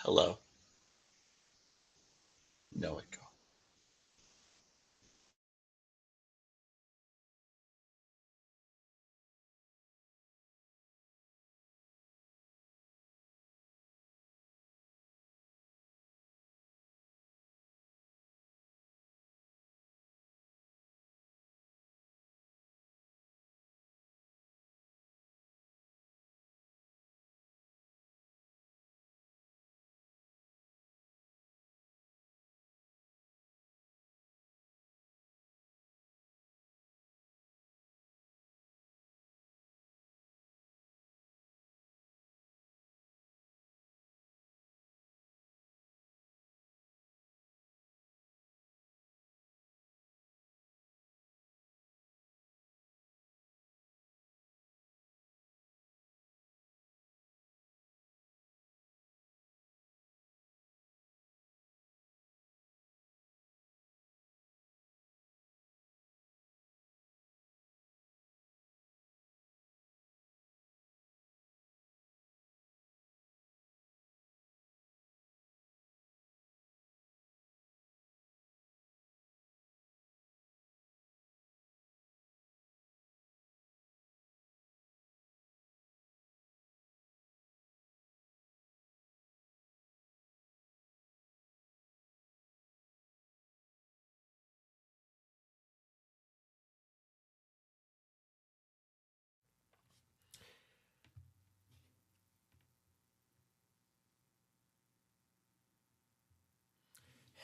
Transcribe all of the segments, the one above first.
Hello. No echo.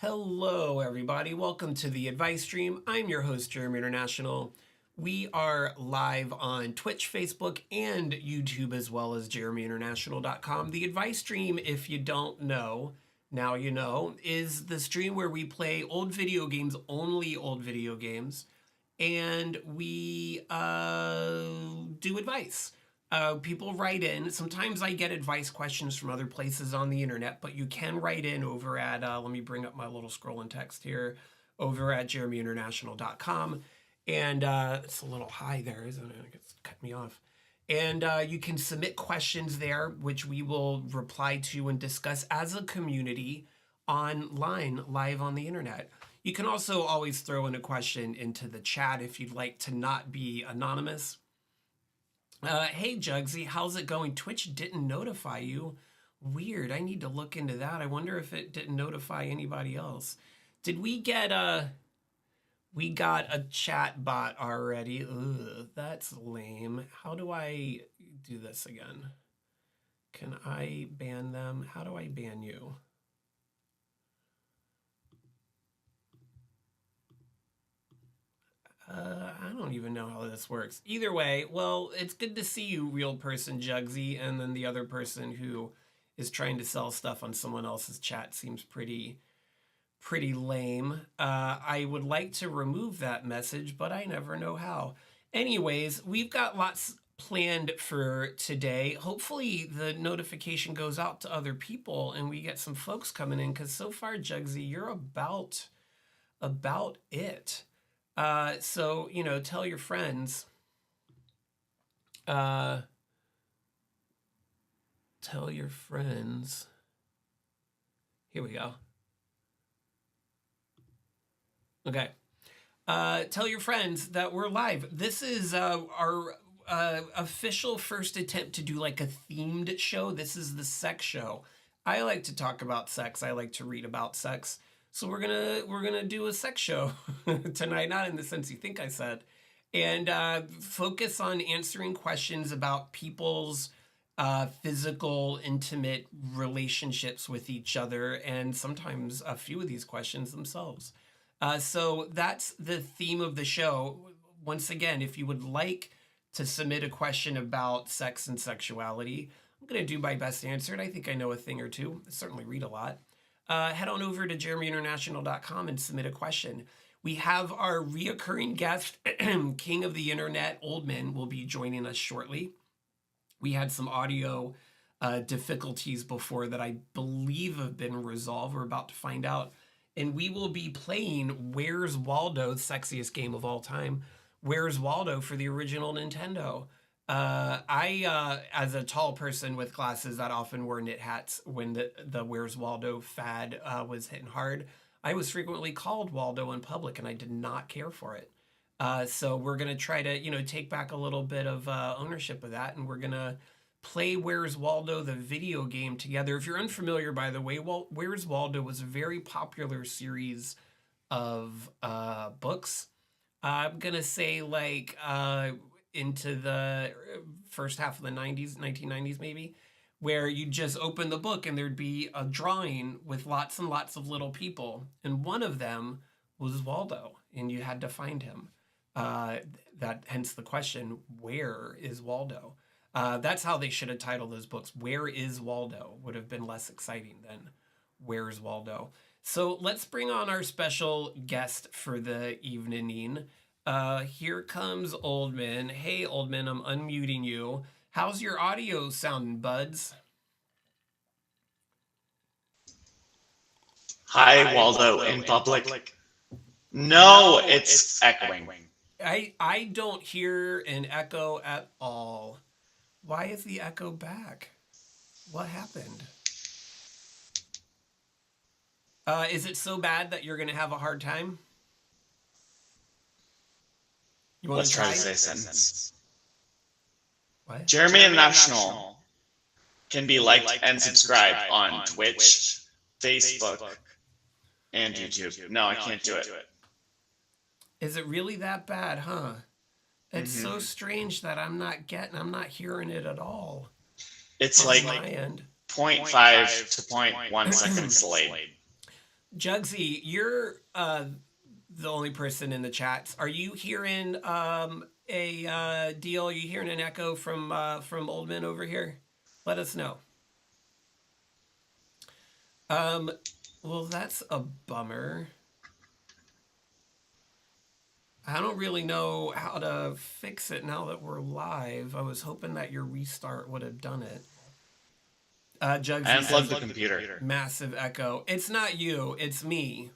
Hello, everybody. Welcome to the advice stream. I'm your host, Jeremy International. We are live on Twitch, Facebook, and YouTube, as well as JeremyInternational.com. The advice stream, if you don't know, now you know, is the stream where we play old video games, only old video games, and we do advice. People write in. Sometimes I get advice questions from other places on the internet, but you can write in over at, let me bring up my little scrolling text here, over at JeremyInternational.com. And it's a little high there, isn't it? It's cut me off. And you can submit questions there, which we will reply to and discuss as a community online, live on the internet. You can also always throw in a question into the chat if you'd like to not be anonymous. Hey, Jugsy, how's it going? Twitch didn't notify you. Weird. I need to look into that. I wonder if it didn't notify anybody else. Did we get we got a chat bot already. Ugh, that's lame. How do I do this again? Can I ban them? How do I ban you? I don't even know how this works. Either way, well, it's good to see you, real person Jugsy, and then the other person who is trying to sell stuff on someone else's chat seems pretty lame. I would like to remove that message, but I never know how. Anyways, we've got lots planned for today. Hopefully the notification goes out to other people and we get some folks coming in, because so far, Jugsy, you're about it. So, you know, tell your friends. Tell your friends. Here we go. Okay. Tell your friends that we're live. This is our official first attempt to do like a themed show. This is the sex show. I like to talk about sex. I like to read about sex. So we're gonna do a sex show tonight, not in the sense you think I said, and focus on answering questions about people's physical, intimate relationships with each other, and sometimes a few of these questions themselves. So that's the theme of the show. Once again, if you would like to submit a question about sex and sexuality, I'm going to do my best to answer it. I think I know a thing or two. I certainly read a lot. Head on over to JeremyInternational.com and submit a question. We have our reoccurring guest, King of the Internet, Oldmin, will be joining us shortly. We had some audio difficulties before that I believe have been resolved. We're about to find out. And we will be playing Where's Waldo, the sexiest game of all time. Where's Waldo for the original Nintendo. As a tall person with glasses that often wore knit hats when the Where's Waldo fad was hitting hard, I was frequently called Waldo in public, and I did not care for it. So we're gonna try to, take back a little bit of ownership of that, and we're gonna play Where's Waldo, the video game, together. If you're unfamiliar, by the way, Where's Waldo was a very popular series of books. I'm gonna say like into the first half of the 90s, 1990s maybe, where you just open the book and there'd be a drawing with lots and lots of little people, and one of them was Waldo, and you had to find him. That hence the question, where is Waldo? That's how they should have titled those books. Where is Waldo would have been less exciting than Where's Waldo. So let's bring on our special guest for the evening. Here comes Oldmin. Hey, Oldmin, I'm unmuting you. How's your audio sounding, buds? Hi, Waldo, in public. No, it's echoing. I don't hear an echo at all. Why is the echo back? What happened? Is it so bad that you're going to have a hard time? You want Let's try to say a sentence. What? JeremyInternational can be liked and subscribed on Twitch, Facebook, and YouTube. No, I can't do it. Is it really that bad, huh? It's so strange that I'm not hearing it at all. It's like my end. 0.5 to 0.1 seconds delayed. Jugsy, you're the only person in the chats. Are you hearing a deal? Are you hearing an echo from Oldman over here? Let us know. Well, that's a bummer. I don't really know how to fix it now that we're live. I was hoping that your restart would have done it. Jugsy, I unplugged the computer. Massive echo. It's not you, it's me.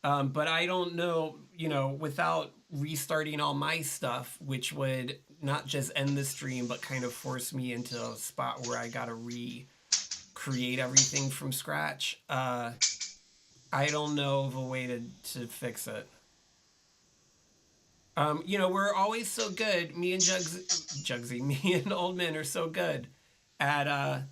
But I don't know, without restarting all my stuff, which would not just end the stream, but kind of force me into a spot where I gotta recreate everything from scratch. I don't know of a way to fix it. We're always so good. Me and Jugsy, me and Oldman are so good at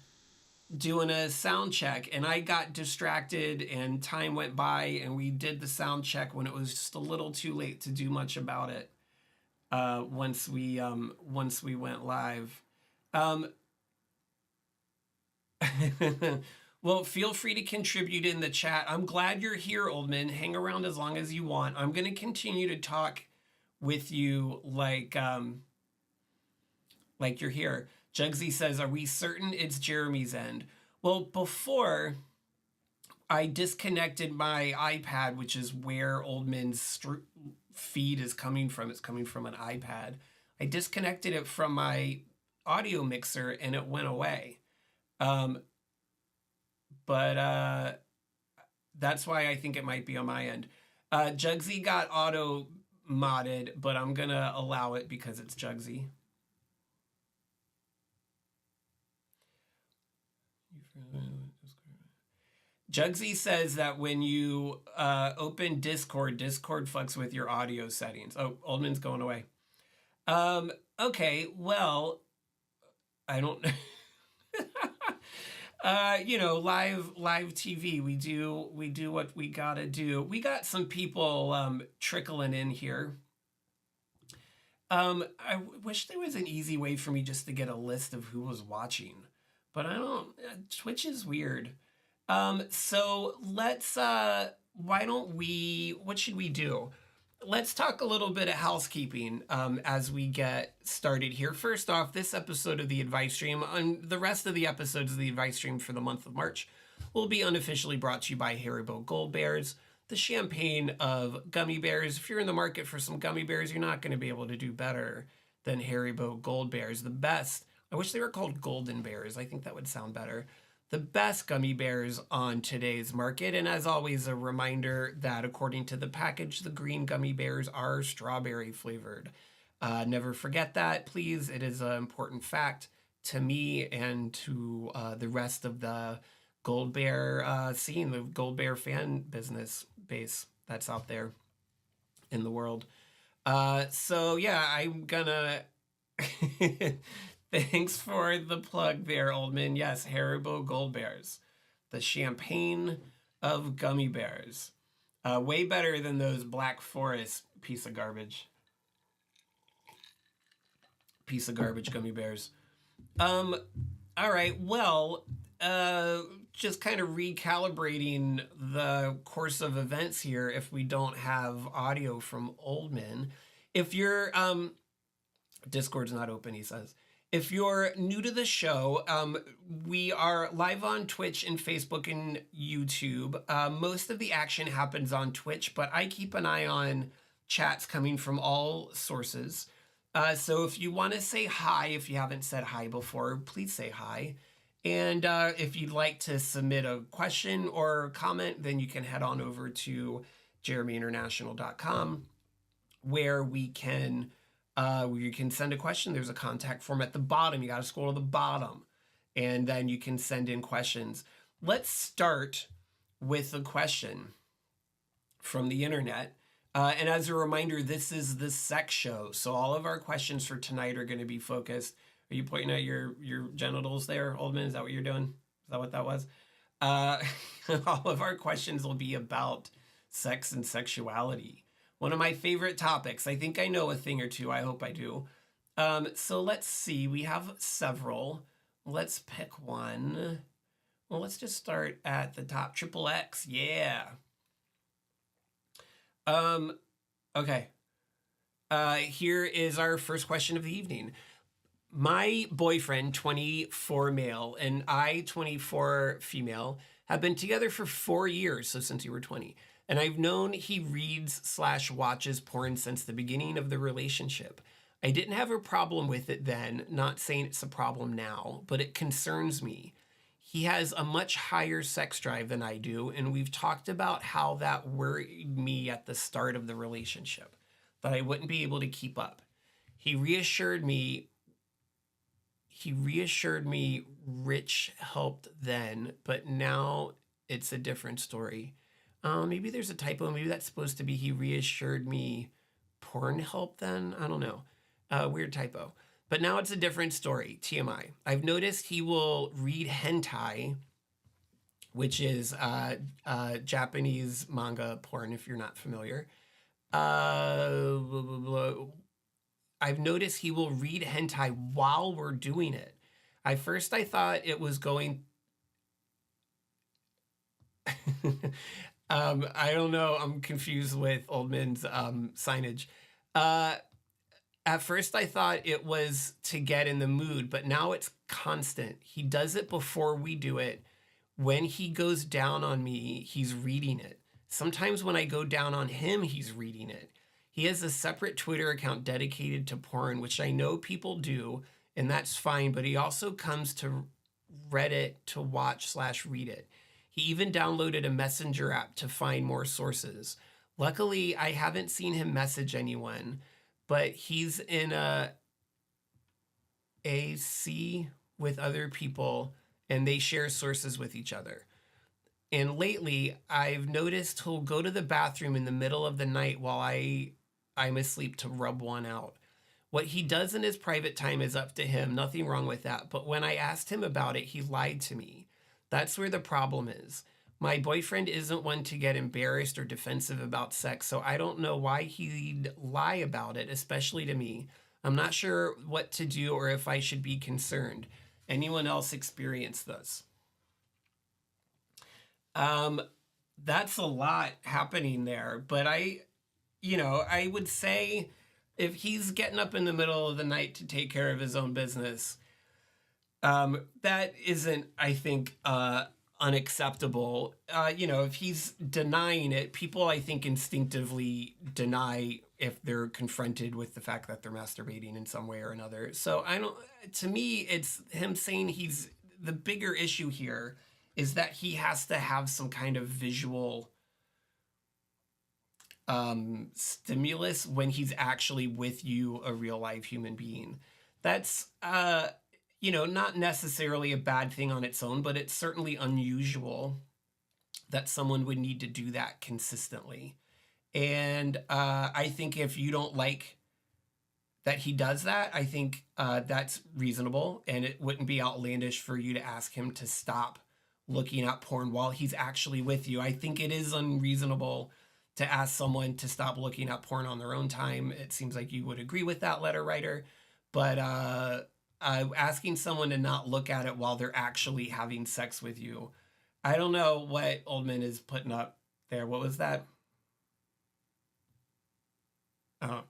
doing a sound check, and I got distracted and time went by, and we did the sound check when it was just a little too late to do much about it. Once we went live. Well, feel free to contribute in the chat. I'm glad you're here, Oldman. Hang around as long as you want. I'm going to continue to talk with you like you're here. Jugsy says, are we certain it's Jeremy's end? Well, before I disconnected my iPad, which is where Oldman's feed is coming from. It's coming from an iPad. I disconnected it from my audio mixer and it went away. But that's why I think it might be on my end. Jugsy got auto modded, but I'm gonna allow it because it's Jugsy. Jugsy says that when you open Discord fucks with your audio settings. Oh, Oldman's going away. Okay, well, I don't live TV, we do what we gotta do. We got some people trickling in here. I wish there was an easy way for me just to get a list of who was watching, but I don't. Twitch is weird. So let's what should we do? Let's talk a little bit of housekeeping as we get started here. First off, this episode of the Advice Stream and the rest of the episodes of the Advice Stream for the month of March will be unofficially brought to you by Haribo Gold Bears, the champagne of gummy bears. If you're in the market for some gummy bears, you're not going to be able to do better than Haribo Gold Bears. The best. I wish they were called Golden Bears. I think that would sound better. The best gummy bears on today's market. And as always, a reminder that according to the package, the green gummy bears are strawberry flavored. Never forget that, please. It is an important fact to me and to the rest of the Gold Bear scene, the Gold Bear fan business base that's out there in the world. So yeah, I'm gonna. Thanks for the plug there, Oldman. Yes, Haribo Gold Bears, the champagne of gummy bears. Way better than those Black Forest piece of garbage gummy bears. All right. Well, just kind of recalibrating the course of events here. If we don't have audio from Oldman, if you're Discord's not open, he says. If you're new to the show, we are live on Twitch and Facebook and YouTube. Most of the action happens on Twitch, but I keep an eye on chats coming from all sources. So if you want to say hi, if you haven't said hi before, please say hi. And if you'd like to submit a question or comment, then you can head on over to JeremyInternational.com where you can send a question. There's a contact form at the bottom. You got to scroll to the bottom, and then you can send in questions. Let's start with a question from the internet. And as a reminder, this is the sex show, so all of our questions for tonight are going to be focused. Are you pointing at your genitals there, Oldman? Is that what you're doing? Is that what that was? All of our questions will be about sex and sexuality. One of my favorite topics. I think I know a thing or two. I hope I do. So let's see. We have several. Let's pick one. Well, let's just start at the top. Triple X. Yeah. Okay. Here is our first question of the evening. My boyfriend, 24 male, and I, 24 female, have been together for 4 years, so since we were 20. And I've known he reads/watches porn since the beginning of the relationship. I didn't have a problem with it then, not saying it's a problem now, but it concerns me. He has a much higher sex drive than I do, and we've talked about how that worried me at the start of the relationship, that I wouldn't be able to keep up. He reassured me Rich helped then, but now it's a different story. Maybe there's a typo. Maybe that's supposed to be he reassured me porn help then. I don't know. Weird typo. But now it's a different story. TMI. I've noticed he will read hentai, which is Japanese manga porn, if you're not familiar. I've noticed he will read hentai while we're doing it. At first, I thought it was going... I don't know. I'm confused with Oldman's signage. At first, I thought it was to get in the mood, but now it's constant. He does it before we do it. When he goes down on me, he's reading it. Sometimes when I go down on him, he's reading it. He has a separate Twitter account dedicated to porn, which I know people do, and that's fine, but he also comes to Reddit to watch/read it. He even downloaded a messenger app to find more sources. Luckily, I haven't seen him message anyone, but he's in a AC with other people, and they share sources with each other. And lately, I've noticed he'll go to the bathroom in the middle of the night while I'm asleep to rub one out. What he does in his private time is up to him. Nothing wrong with that. But when I asked him about it, he lied to me. That's where the problem is. My boyfriend isn't one to get embarrassed or defensive about sex, so I don't know why he'd lie about it, especially to me. I'm not sure what to do or if I should be concerned. Anyone else experience this? That's a lot happening there, but I would say if he's getting up in the middle of the night to take care of his own business, that isn't, I think, unacceptable. If he's denying it, people, I think, instinctively deny if they're confronted with the fact that they're masturbating in some way or another. So to me, it's him saying the bigger issue here is that he has to have some kind of visual stimulus when he's actually with you, a real live human being. That's, not necessarily a bad thing on its own, but it's certainly unusual that someone would need to do that consistently. And I think if you don't like that he does that, I think that's reasonable, and it wouldn't be outlandish for you to ask him to stop looking at porn while he's actually with you. I think it is unreasonable to ask someone to stop looking at porn on their own time. It seems like you would agree with that, letter writer. But asking someone to not look at it while they're actually having sex with you, I don't know what Oldman is putting up there. What was that? Oh.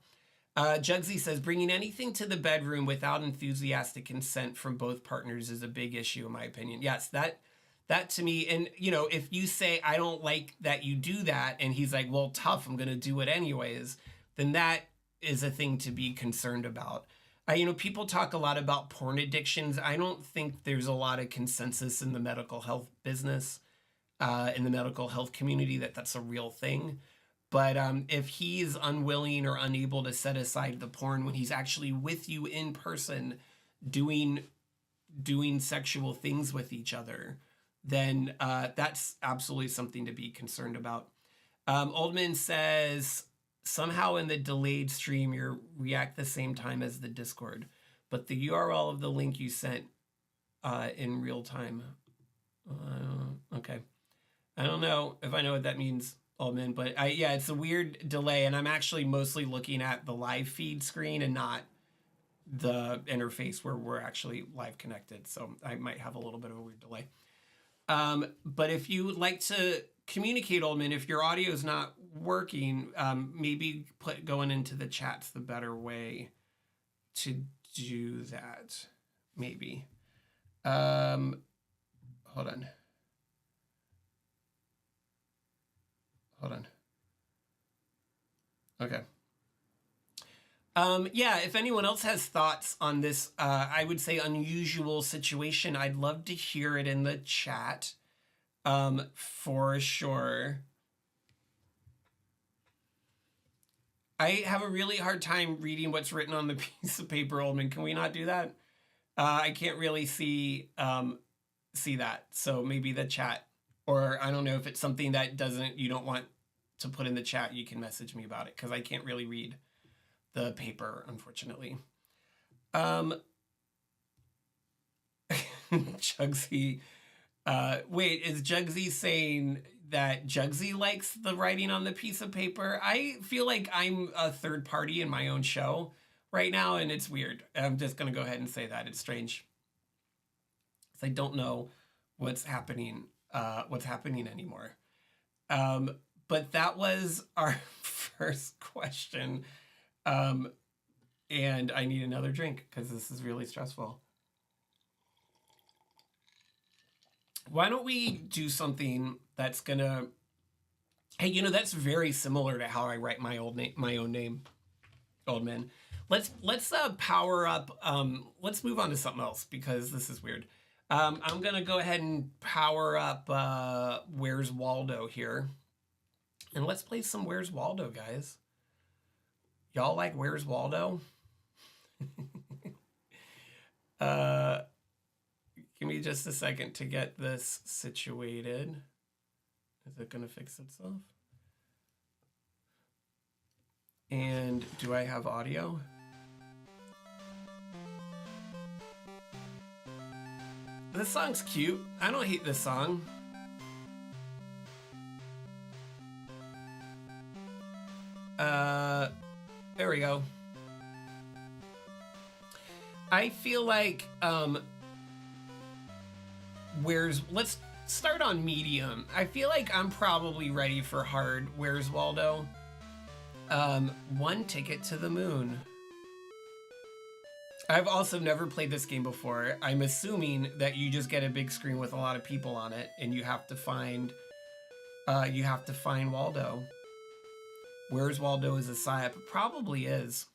Jugsy says, bringing anything to the bedroom without enthusiastic consent from both partners is a big issue, in my opinion. Yes, that to me, and, if you say, I don't like that you do that, and he's like, well, tough, I'm going to do it anyways, then that is a thing to be concerned about. People talk a lot about porn addictions. I don't think there's a lot of consensus in the medical health business, in the medical health community, that that's a real thing. But if he's unwilling or unable to set aside the porn when he's actually with you in person, doing sexual things with each other, then that's absolutely something to be concerned about. Oldman says, somehow in the delayed stream, you react the same time as the Discord, but the URL of the link you sent in real time. Okay. I don't know if I know what that means, Oldman, but it's a weird delay, and I'm actually mostly looking at the live feed screen and not the interface where we're actually live connected, so I might have a little bit of a weird delay. But if you would like to communicate, Oldman, if your audio is not working, maybe going into the chat's the better way to do that. Maybe. Hold on. Okay. If anyone else has thoughts on this, I would say unusual situation, I'd love to hear it in the chat, for sure. I have a really hard time reading what's written on the piece of paper, Oldman. Can we not do that? I can't really see that. So maybe the chat, or I don't know if it's something that you don't want to put in the chat, you can message me about it, because I can't really read the paper, unfortunately. Jugsy, wait, is Jugsy saying that Jugsy likes the writing on the piece of paper? I feel like I'm a third party in my own show right now, and it's weird. I'm just gonna go ahead and say that. It's strange. I don't know what's happening anymore. But that was our first question. And I need another drink because this is really stressful. Why don't we do something that's gonna, hey, that's very similar to how I write my own name, Oldman. Let's power up, let's move on to something else because this is weird. I'm gonna go ahead and power up Where's Waldo here. And let's play some Where's Waldo, guys. Y'all like Where's Waldo? Give me just a second to get this situated. Is it gonna fix itself? And do I have audio? This song's cute. I don't hate this song. There we go. I feel like, let's start on medium. I feel like I'm probably ready for hard. Where's Waldo? One Ticket to the Moon. I've also never played this game before. I'm assuming that you just get a big screen with a lot of people on it, and you have to find Waldo. Where's Waldo is a psyop. It probably is.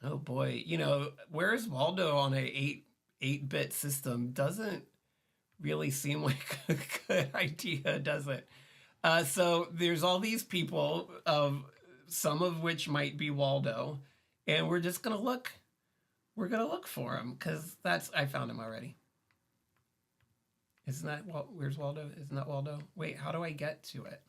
Oh boy, Where's Waldo on a 8-bit system doesn't really seem like a good idea, does it? So there's all these people, of some of which might be Waldo, and we're just gonna look. We're gonna look for him because I found him already. Isn't that where's Waldo? Isn't that Waldo? Wait, how do I get to it?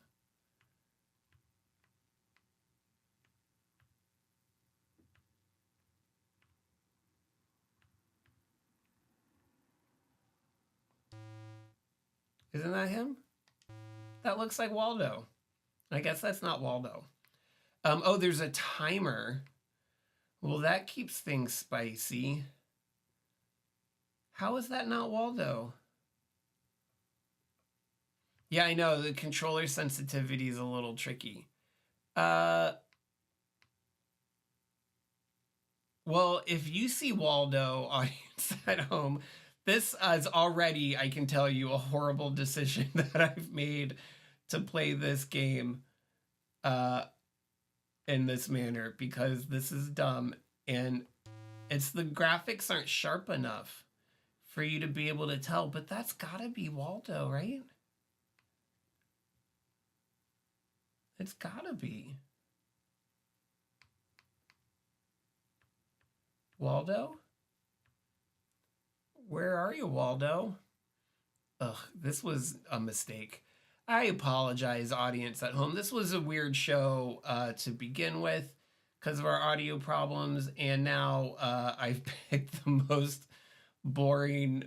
Isn't that him? That looks like Waldo. I guess that's not Waldo. Oh, there's a timer. Well, that keeps things spicy. How is that not Waldo? Yeah, I know. The controller sensitivity is a little tricky. Well, if you see Waldo, audience at home, this is already, I can tell you, a horrible decision that I've made to play this game in this manner, because this is dumb, and it's the graphics aren't sharp enough for you to be able to tell, but that's gotta be Waldo, right? It's gotta be. Waldo? Where are you, Waldo? Ugh, this was a mistake. I apologize, audience at home. This was a weird show to begin with because of our audio problems, and now I've picked the most boring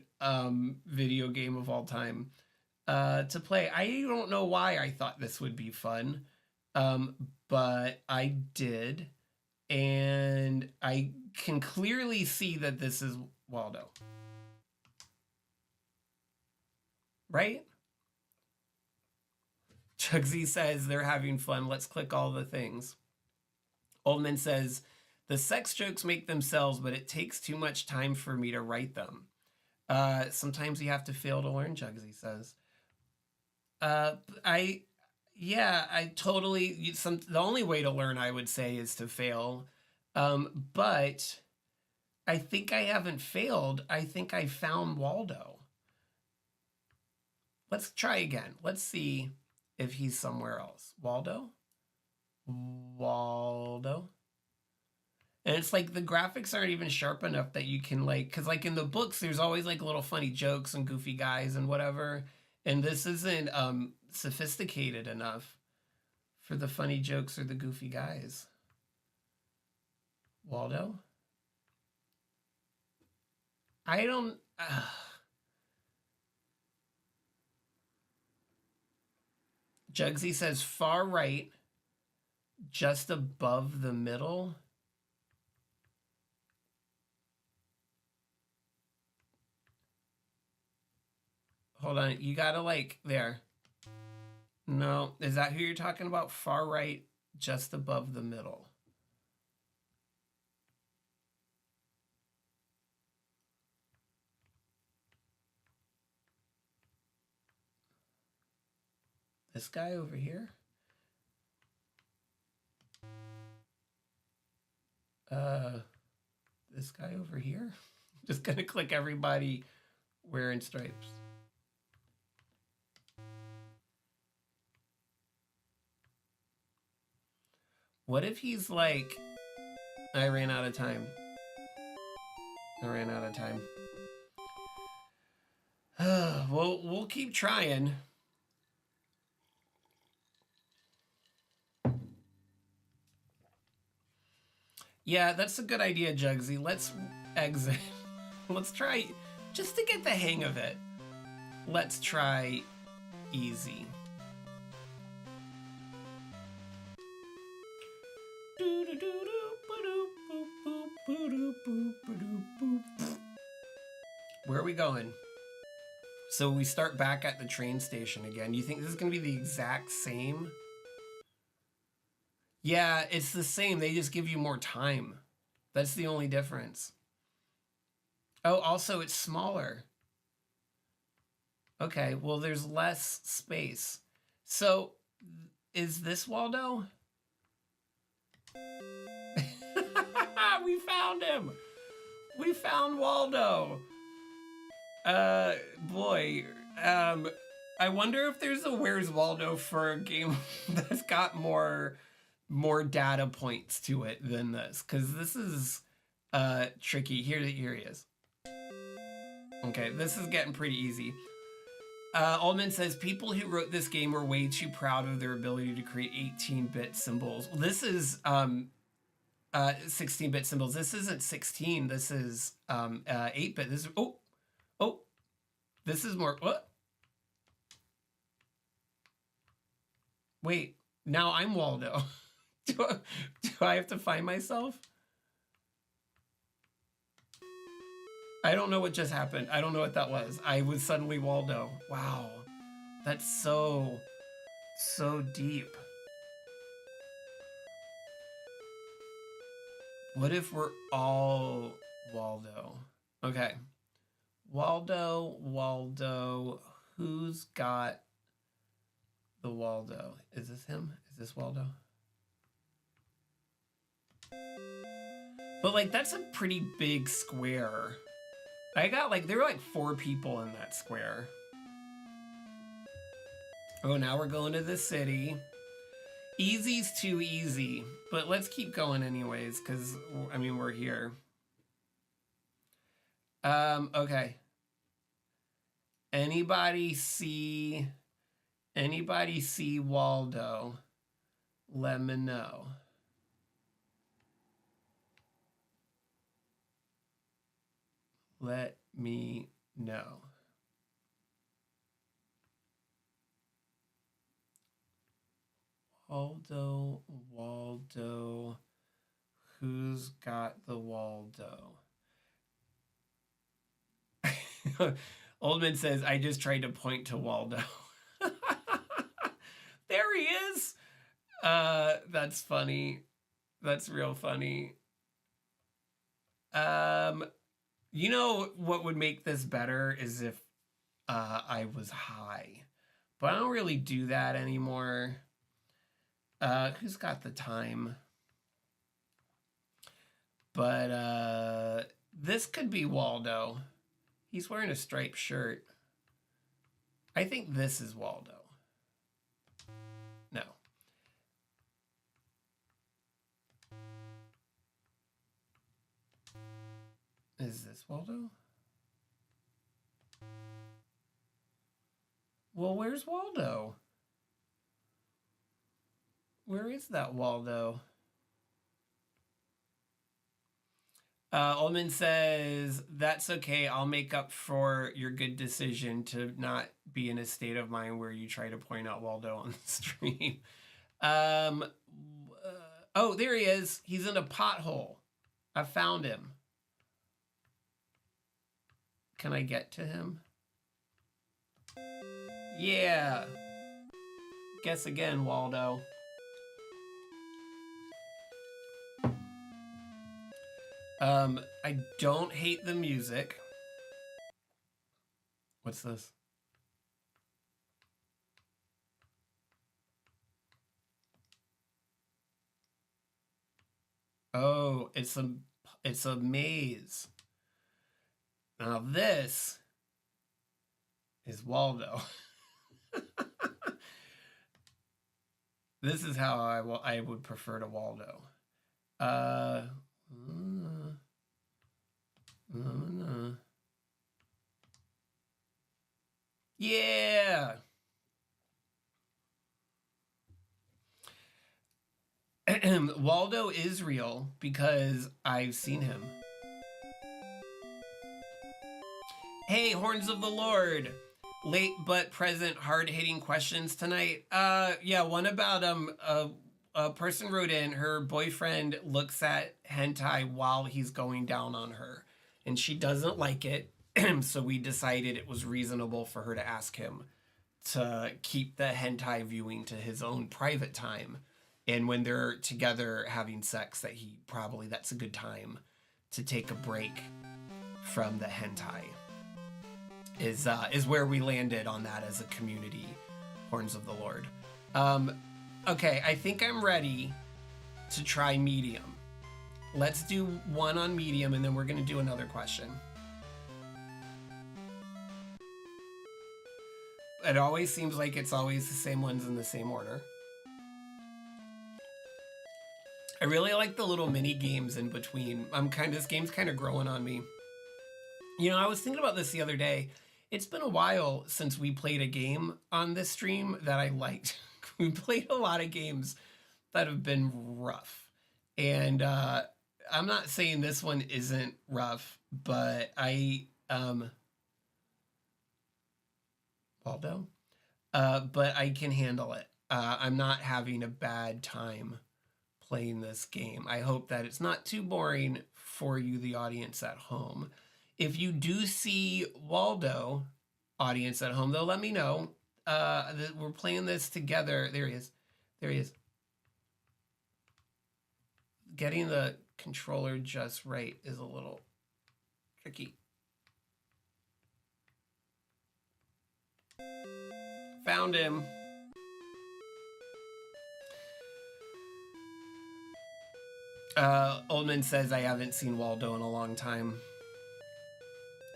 video game of all time to play. I don't know why I thought this would be fun, but I did, and I can clearly see that this is Waldo. Right? Chugsy says they're having fun. Let's click all the things. Oldman says, the sex jokes make themselves, but it takes too much time for me to write them. Sometimes you have to fail to learn, Chugsy says. I totally, the only way to learn, I would say, is to fail. But I think I haven't failed. I think I found Waldo. Let's try again. Let's see if he's somewhere else. Waldo? Waldo? And it's like the graphics aren't even sharp enough that you can because in the books, there's always little funny jokes and goofy guys and whatever. And this isn't sophisticated enough for the funny jokes or the goofy guys. Waldo? I don't... Jugsy says far right, just above the middle. Hold on, you gotta there. No, is that who you're talking about? Far right, just above the middle. This guy over here? This guy over here? Just gonna click everybody wearing stripes. What if he's I ran out of time. Well, we'll keep trying. Yeah, that's a good idea, Jugsy. Let's exit. Let's try, just to get the hang of it, let's try easy. Where are we going? So we start back at the train station again. You think this is going to be the exact same? Yeah, it's the same. They just give you more time. That's the only difference. Oh, also it's smaller. Okay, well there's less space. So, is this Waldo? We found him! We found Waldo! Boy, I wonder if there's a Where's Waldo for a game that's got more data points to it than this, because this is tricky. Here he is. Okay, this is getting pretty easy. Oldmin says, people who wrote this game were way too proud of their ability to create 18-bit symbols. This is 16-bit symbols. This isn't 16. This is 8-bit. This is, oh, this is more, what? Wait, now I'm Waldo. Do I have to find myself? I don't know what just happened. I don't know what that was. I was suddenly Waldo. Wow. That's so deep. What if we're all Waldo? Okay. Waldo. Who's got the Waldo? Is this him? Is this Waldo? But like, that's a pretty big square. I got like, there were like 4 people in that square. Oh, now we're going to the city. Easy's too easy, but let's keep going anyways, because, I mean, we're here. Okay. Anybody see Waldo? Let me know. Let me know. Waldo, who's got the Waldo? Oldman says, I just tried to point to Waldo. There he is. That's funny. That's real funny. You know what would make this better is if I was high. But I don't really do that anymore. Who's got the time? But this could be Waldo. He's wearing a striped shirt. I think this is Waldo. No. Is this Waldo? Well, where's Waldo? Where is that Waldo? Oldman says, that's okay. I'll make up for your good decision to not be in a state of mind where you try to point out Waldo on the stream. Oh, there he is. He's in a pothole. I found him. Can I get to him? Yeah. Guess again, Waldo. I don't hate the music. What's this? Oh, it's a maze. Now this is Waldo. This is how I would prefer to Waldo. Yeah. Waldo is real because I've seen him. Hey, Horns of the Lord. Late but present, hard-hitting questions tonight. Yeah, one about a person wrote in, her boyfriend looks at hentai while he's going down on her, and she doesn't like it. So we decided it was reasonable for her to ask him to keep the hentai viewing to his own private time. And when they're together having sex, that's a good time to take a break from the hentai. Is where we landed on that as a community, Horns of the Lord. Okay, I think I'm ready to try medium. Let's do one on medium, and then we're going to do another question. It always seems like it's always the same ones in the same order. I really like the little mini games in between. This game's kind of growing on me. You know, I was thinking about this the other day. It's been a while since we played a game on this stream that I liked. We played a lot of games that have been rough. And I'm not saying this one isn't rough, but Waldo? But I can handle it. I'm not having a bad time playing this game. I hope that it's not too boring for you, the audience at home. If you do see Waldo, audience at home, though, let me know. That we're playing this together. There he is. There he is. Getting the controller just right is a little tricky. Found him. Oldman says I haven't seen Waldo in a long time.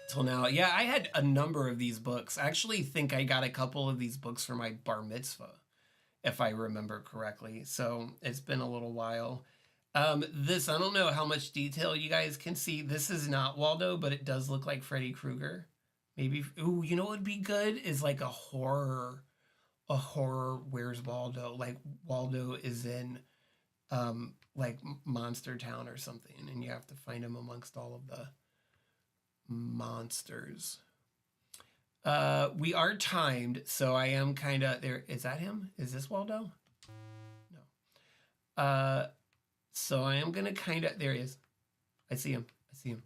Till now. Yeah, I had a number of these books. I actually think I got a couple of these books for my bar mitzvah, if I remember correctly. So it's been a little while. This, I don't know how much detail you guys can see. This is not Waldo, but it does look like Freddy Krueger. Maybe, ooh, you know what would be good is like a horror, Where's Waldo? Like Waldo is in, like Monster Town or something, and you have to find him amongst all of the monsters. We are timed, so I am kind of there. Is that him? Is this Waldo? No. So I am gonna kind of, there he is. I see him. I see him.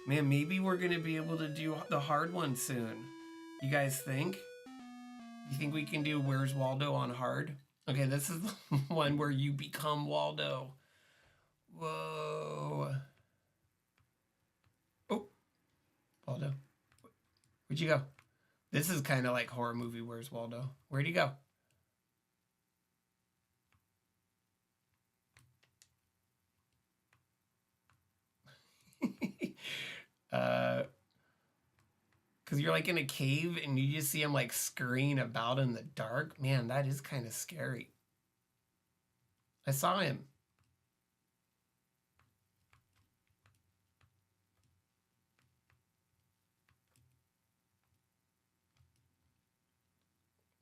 Man, maybe we're gonna be able to do the hard one soon. You guys think? You think we can do Where's Waldo on hard? Okay, this is the one where you become Waldo. Whoa. Oh, Waldo. Where'd you go? This is kind of like horror movie Where's Waldo? Where'd he go? Because you're like in a cave and you just see him like scurrying about in the dark. Man, that is kind of scary. I saw him.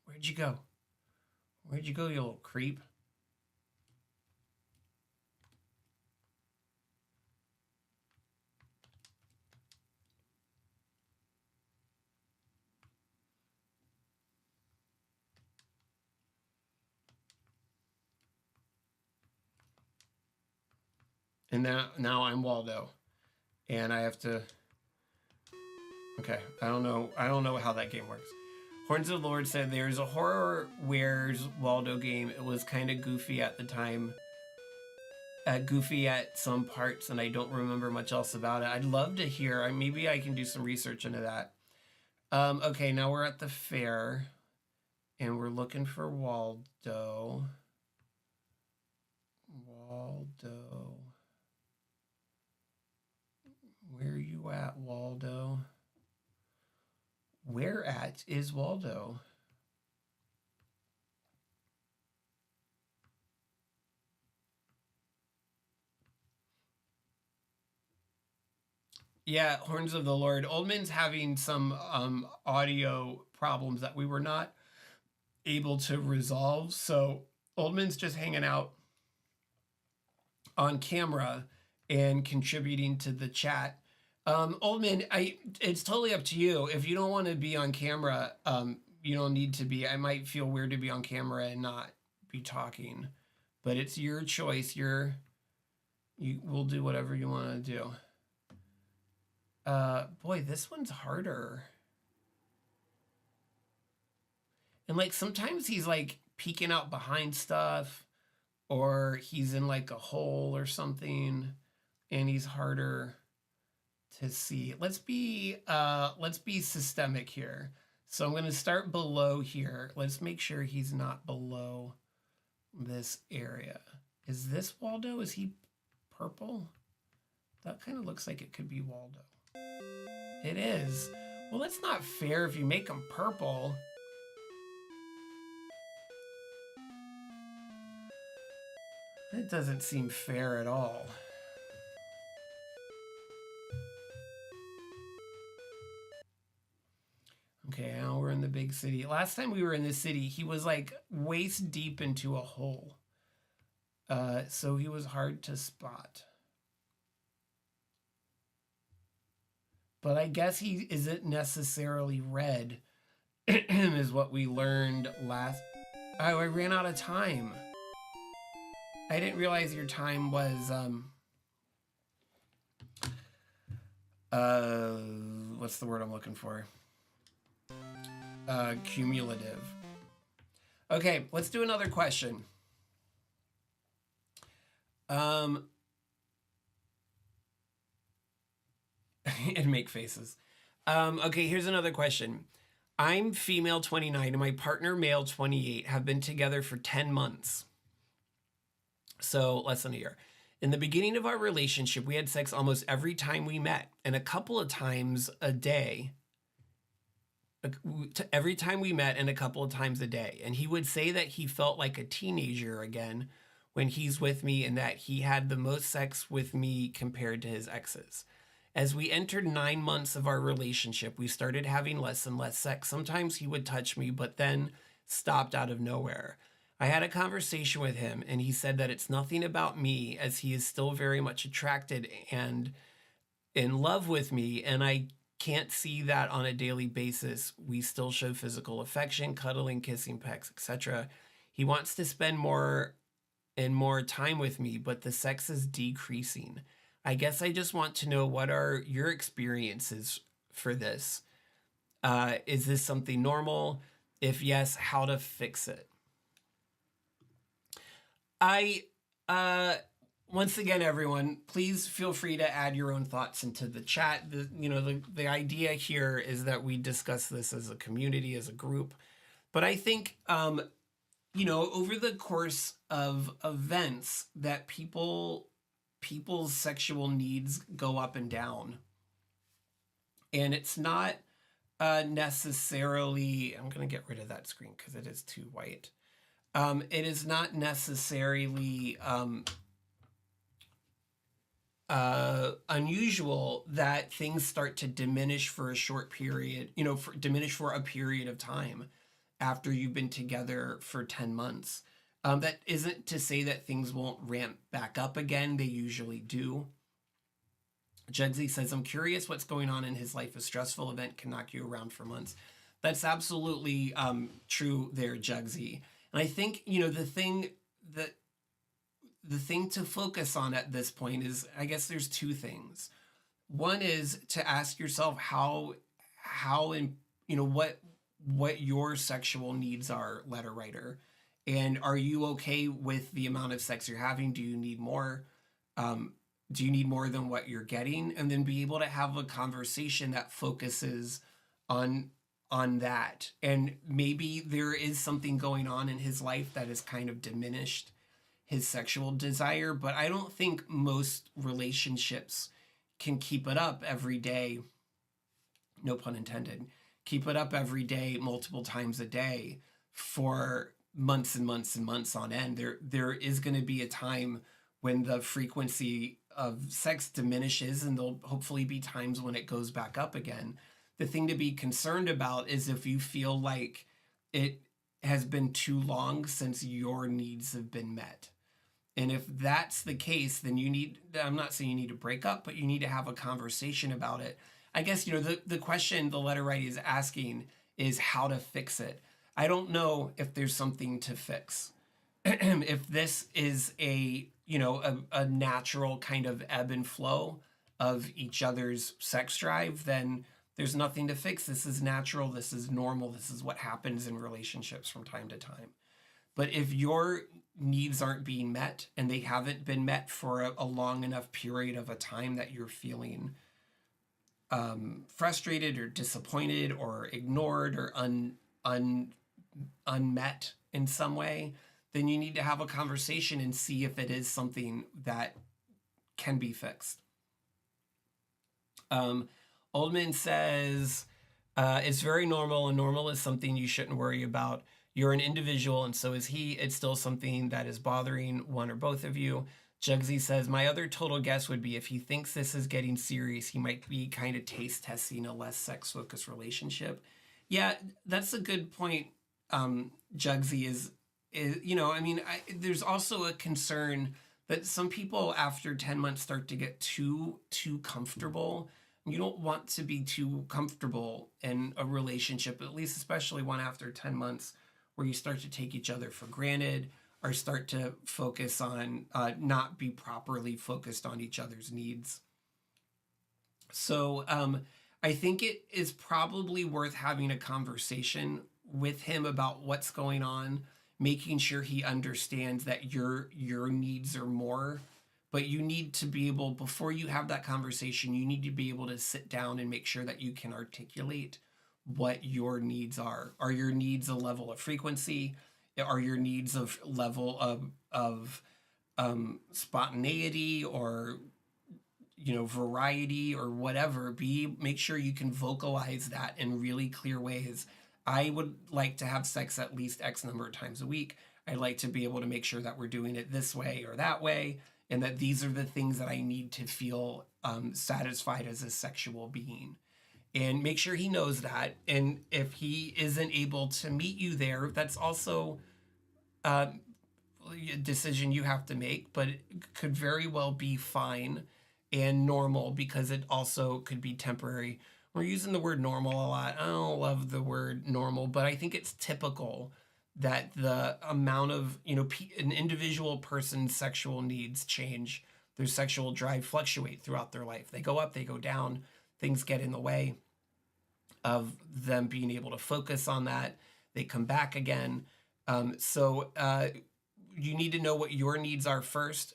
Where'd you go? Where'd you go, you little creep? And now I'm Waldo, and I have to. Okay, I don't know how that game works. Horns of the Lord said there's a horror Where's Waldo game. It was kind of goofy at the time. Goofy at some parts, and I don't remember much else about it. I'd love to hear. Maybe I can do some research into that. Okay, now we're at the fair, and we're looking for Waldo. Waldo. Where are you at, Waldo? Where at is Waldo? Yeah, Horns of the Lord. Oldman's having some audio problems that we were not able to resolve. So Oldman's just hanging out on camera and contributing to the chat. Oldman, it's totally up to you. If you don't want to be on camera, you don't need to be. I might feel weird to be on camera and not be talking, but it's your choice. You will do whatever you want to do. Boy, this one's harder. And like sometimes he's like peeking out behind stuff, or he's in like a hole or something, and he's harder to see. Let's be systemic here. So I'm going to start below here. Let's make sure he's not below this area. Is this Waldo? Is he purple? That kind of looks like it could be Waldo. It is. Well, it's not fair if you make them purple. It doesn't seem fair at all. Okay, now we're in the big city. Last time we were in this city, he was like waist deep into a hole. So he was hard to spot. But I guess he isn't necessarily red, is what we learned last. Oh, I ran out of time. I didn't realize your time was what's the word I'm looking for? Cumulative. Okay, let's do another question. And make faces. Okay, here's another question. I'm female 29 and my partner male 28 have been together for 10 months. So less than a year. In the beginning of our relationship, we had sex almost every time we met and a couple of times a day. Every time we met and a couple of times a day. And he would say that he felt like a teenager again when he's with me and that he had the most sex with me compared to his exes. As we entered 9 months of our relationship, we started having less and less sex. Sometimes he would touch me, but then stopped out of nowhere. I had a conversation with him, and he said that it's nothing about me, as he is still very much attracted and in love with me, and I can't see that on a daily basis. We still show physical affection, cuddling, kissing, pecks, etc. He wants to spend more and more time with me, but the sex is decreasing. I guess I just want to know, what are your experiences for this? Is this something normal? If yes, how to fix it? Once again, everyone, please feel free to add your own thoughts into the chat. The idea here is that we discuss this as a community, as a group. But I think, over the course of events, that people's sexual needs go up and down. And it's not necessarily, I'm going to get rid of that screen because it is too white. It is not necessarily unusual that things start to diminish for a short period, diminish for a period of time after you've been together for 10 months. That isn't to say that things won't ramp back up again. They usually do. Jugsy says, I'm curious what's going on in his life. A stressful event can knock you around for months. That's absolutely true there, Jugsy. And I think, the thing to focus on at this point is, I guess there's two things. One is to ask yourself what your sexual needs are, letter writer. And are you okay with the amount of sex you're having? Do you need more? Do you need more than what you're getting? And then be able to have a conversation that focuses on that. And maybe there is something going on in his life that has kind of diminished his sexual desire, but I don't think most relationships can keep it up every day. No pun intended. Keep it up every day, multiple times a day for months and months and months on end. There is going to be a time when the frequency of sex diminishes, and there'll hopefully be times when it goes back up again. The thing to be concerned about is if you feel like it has been too long since your needs have been met. And if that's the case, then I'm not saying you need to break up, but you need to have a conversation about it. I guess, the question the letter writer is asking is how to fix it. I don't know if there's something to fix. If this is a natural kind of ebb and flow of each other's sex drive, then there's nothing to fix. This is natural. This is normal. This is what happens in relationships from time to time. But if your needs aren't being met and they haven't been met for a long enough period of a time that you're feeling frustrated or disappointed or ignored or unmet in some way, then you need to have a conversation and see if it is something that can be fixed. Oldman says, it's very normal, and normal is something you shouldn't worry about. You're an individual, and so is he. It's still something that is bothering one or both of you. Jugsy says, my other total guess would be if he thinks this is getting serious, he might be kind of taste testing a less sex focused relationship. Yeah, that's a good point. Jugsy is there's also a concern that some people after 10 months start to get too comfortable. You don't want to be too comfortable in a relationship, at least especially one after 10 months, where you start to take each other for granted or start to focus on not be properly focused on each other's needs. So I think it is probably worth having a conversation with him about what's going on, making sure he understands that your needs are more. But you need to be able, before you have that conversation, you need to be able to sit down and make sure that you can articulate what your needs are. Are your needs a level of frequency? Are your needs of level of spontaneity or variety or whatever? Make sure you can vocalize that in really clear ways. I would like to have sex at least X number of times a week. I'd like to be able to make sure that we're doing it this way or that way, and that these are the things that I need to feel satisfied as a sexual being. And make sure he knows that. And if he isn't able to meet you there, that's also a decision you have to make, but it could very well be fine and normal because it also could be temporary. We're using the word normal a lot. I don't love the word normal, but I think it's typical that the amount of, an individual person's sexual needs change. Their sexual drive fluctuate throughout their life. They go up, they go down, things get in the way of them being able to focus on that. They come back again. So you need to know what your needs are first.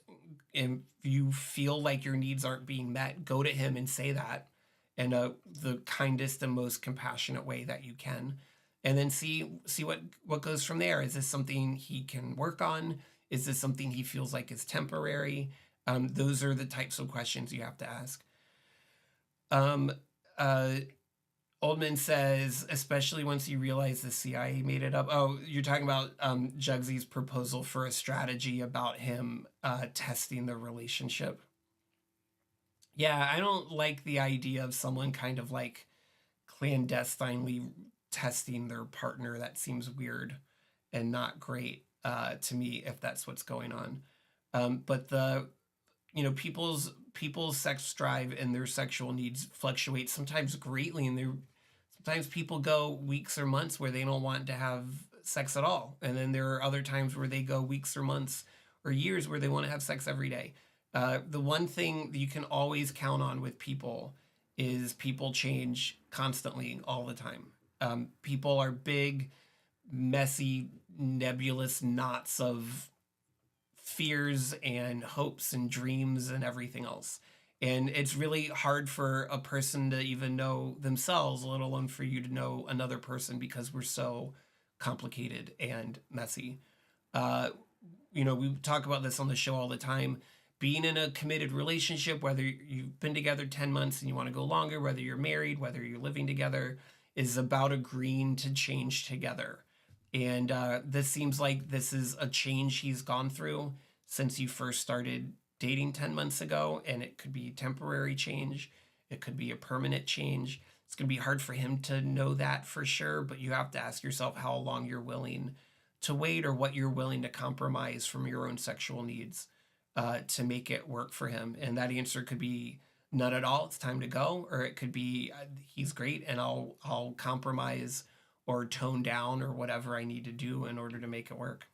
If you feel like your needs aren't being met, go to him and say that in the kindest and most compassionate way that you can. And then see what goes from there. Is this something he can work on? Is this something he feels like is temporary? Those are the types of questions you have to ask. Oldman says, especially once you realize the CIA made it up. Oh, you're talking about Jugsy's proposal for a strategy about him testing the relationship. Yeah, I don't like the idea of someone kind of like clandestinely testing their partner. That seems weird and not great to me if that's what's going on. But people's sex drive and their sexual needs fluctuate sometimes greatly, and sometimes people go weeks or months where they don't want to have sex at all, and then there are other times where they go weeks or months or years where they want to have sex every day. The one thing that you can always count on with people is people change constantly all the time. People are big, messy, nebulous knots of fears and hopes and dreams and everything else. And it's really hard for a person to even know themselves, let alone for you to know another person, because we're so complicated and messy. We talk about this on the show all the time. Being in a committed relationship, whether you've been together 10 months and you want to go longer, whether you're married, whether you're living together, is about agreeing to change together. And this seems like this is a change he's gone through since you first started dating 10 months ago. And it could be temporary change. It could be a permanent change. It's going to be hard for him to know that for sure, but you have to ask yourself how long you're willing to wait or what you're willing to compromise from your own sexual needs to make it work for him. And that answer could be none at all, it's time to go, or it could be he's great and I'll compromise or tone down or whatever I need to do in order to make it work.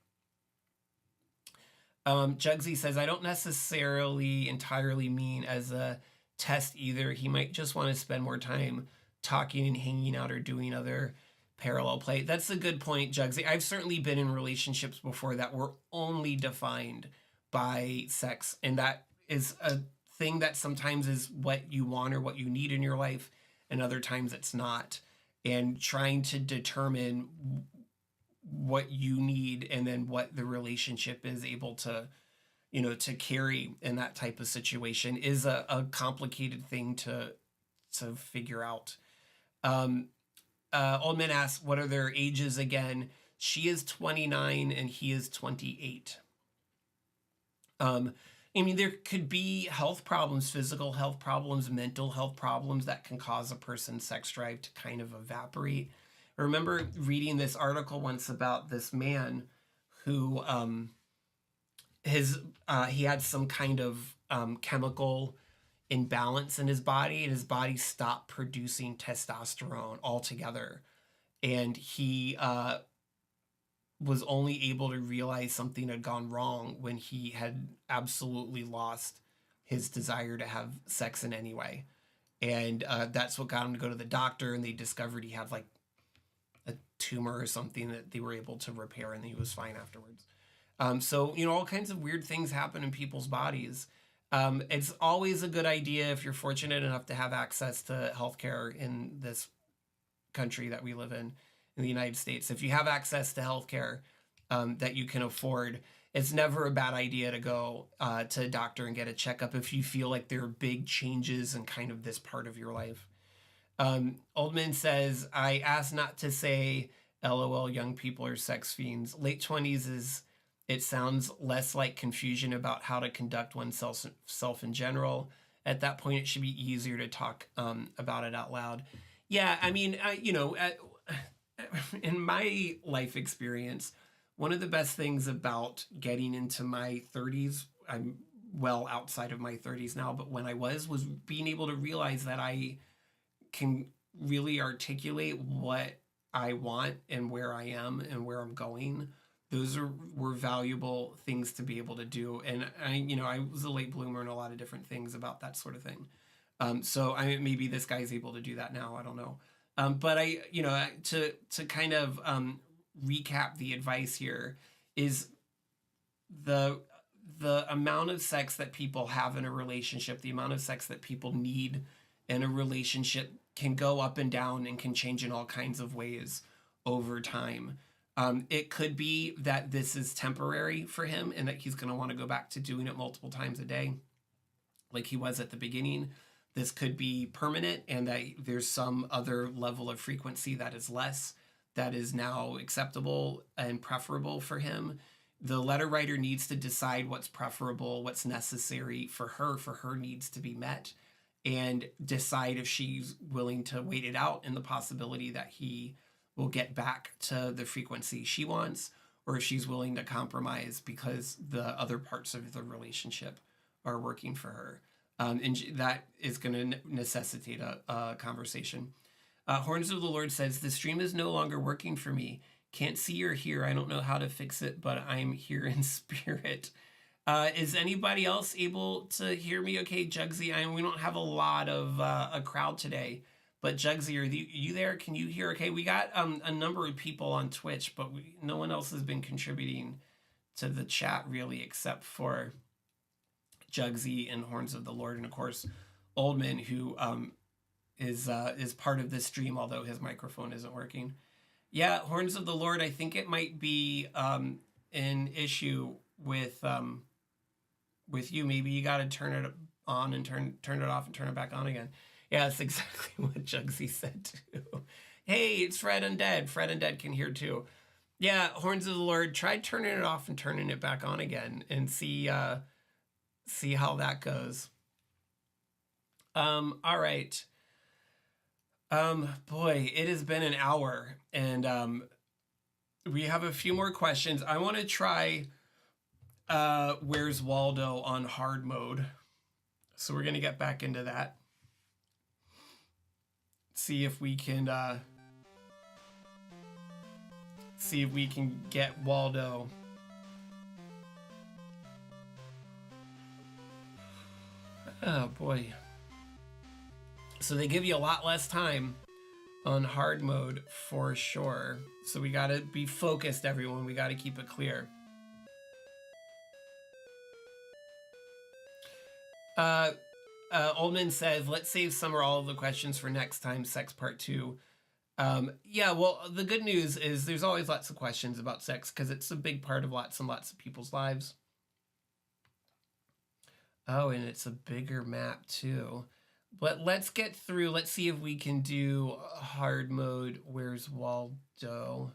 Jugsy says, I don't necessarily entirely mean as a test either. He might just want to spend more time talking and hanging out or doing other parallel play. That's a good point, Jugsy. I've certainly been in relationships before that were only defined by sex, and that is a thing that sometimes is what you want or what you need in your life, and other times it's not. And trying to determine what you need and then what the relationship is able to carry in that type of situation is a complicated thing to figure out. Oldman asks, what are their ages again? She is 29 and he is 28. I mean, there could be health problems, physical health problems, mental health problems that can cause a person's sex drive to kind of evaporate. I remember reading this article once about this man who he had some kind of chemical imbalance in his body, and his body stopped producing testosterone altogether, and he was only able to realize something had gone wrong when he had absolutely lost his desire to have sex in any way. And that's what got him to go to the doctor, and they discovered he had like a tumor or something that they were able to repair, and he was fine afterwards. So, all kinds of weird things happen in people's bodies. It's always a good idea, if you're fortunate enough to have access to healthcare in this country that we live in the United States. If you have access to healthcare that you can afford, it's never a bad idea to go to a doctor and get a checkup if you feel like there are big changes in kind of this part of your life. Oldman says, I asked not to say, LOL, young people are sex fiends. Late 20s it sounds less like confusion about how to conduct oneself in general. At that point, it should be easier to talk about it out loud. Yeah, I mean, in my life experience, one of the best things about getting into my 30s, I'm well outside of my 30s now, but when I was being able to realize that I can really articulate what I want and where I am and where I'm going. Those were valuable things to be able to do. And I was a late bloomer in a lot of different things about that sort of thing. So maybe this guy's able to do that now. I don't know. But to kind of recap the advice here is the amount of sex that people have in a relationship, the amount of sex that people need in a relationship can go up and down and can change in all kinds of ways over time. It could be that this is temporary for him and that he's going to want to go back to doing it multiple times a day like he was at the beginning. This could be permanent and that there's some other level of frequency that is less, that is now acceptable and preferable for him. The letter writer needs to decide what's preferable, what's necessary for her needs to be met, and decide if she's willing to wait it out in the possibility that he will get back to the frequency she wants, or if she's willing to compromise because the other parts of the relationship are working for her. And that is going to necessitate a conversation. Horns of the Lord says, the stream is no longer working for me. Can't see or hear. I don't know how to fix it, but I'm here in spirit. Is anybody else able to hear me okay, Jugsy? We don't have a lot of a crowd today, but Jugsy, are you there? Can you hear okay? We got a number of people on Twitch, but no one else has been contributing to the chat really, except for Jugsy and Horns of the Lord, and of course Oldman, who is part of this stream, although his microphone isn't working. Yeah, Horns of the Lord, I think it might be an issue with you. Maybe you got to turn it on and turn it off and turn it back on again. Yeah, that's exactly what Jugsy said too. Hey, it's Fred Undead. Fred Undead can hear too. Yeah, Horns of the Lord, try turning it off and turning it back on again and see how that goes. All right. Boy, it has been an hour, and we have a few more questions. I want to try Where's Waldo on hard mode. So we're going to get back into that. See if we can get Waldo. Oh boy. So they give you a lot less time on hard mode for sure. So we got to be focused, everyone. We got to keep it clear. Oldman says, let's save some or all of the questions for next time, sex part 2. Yeah, well, the good news is there's always lots of questions about sex because it's a big part of lots and lots of people's lives. Oh, and it's a bigger map too. But let's get through. Let's see if we can do hard mode. Where's Waldo?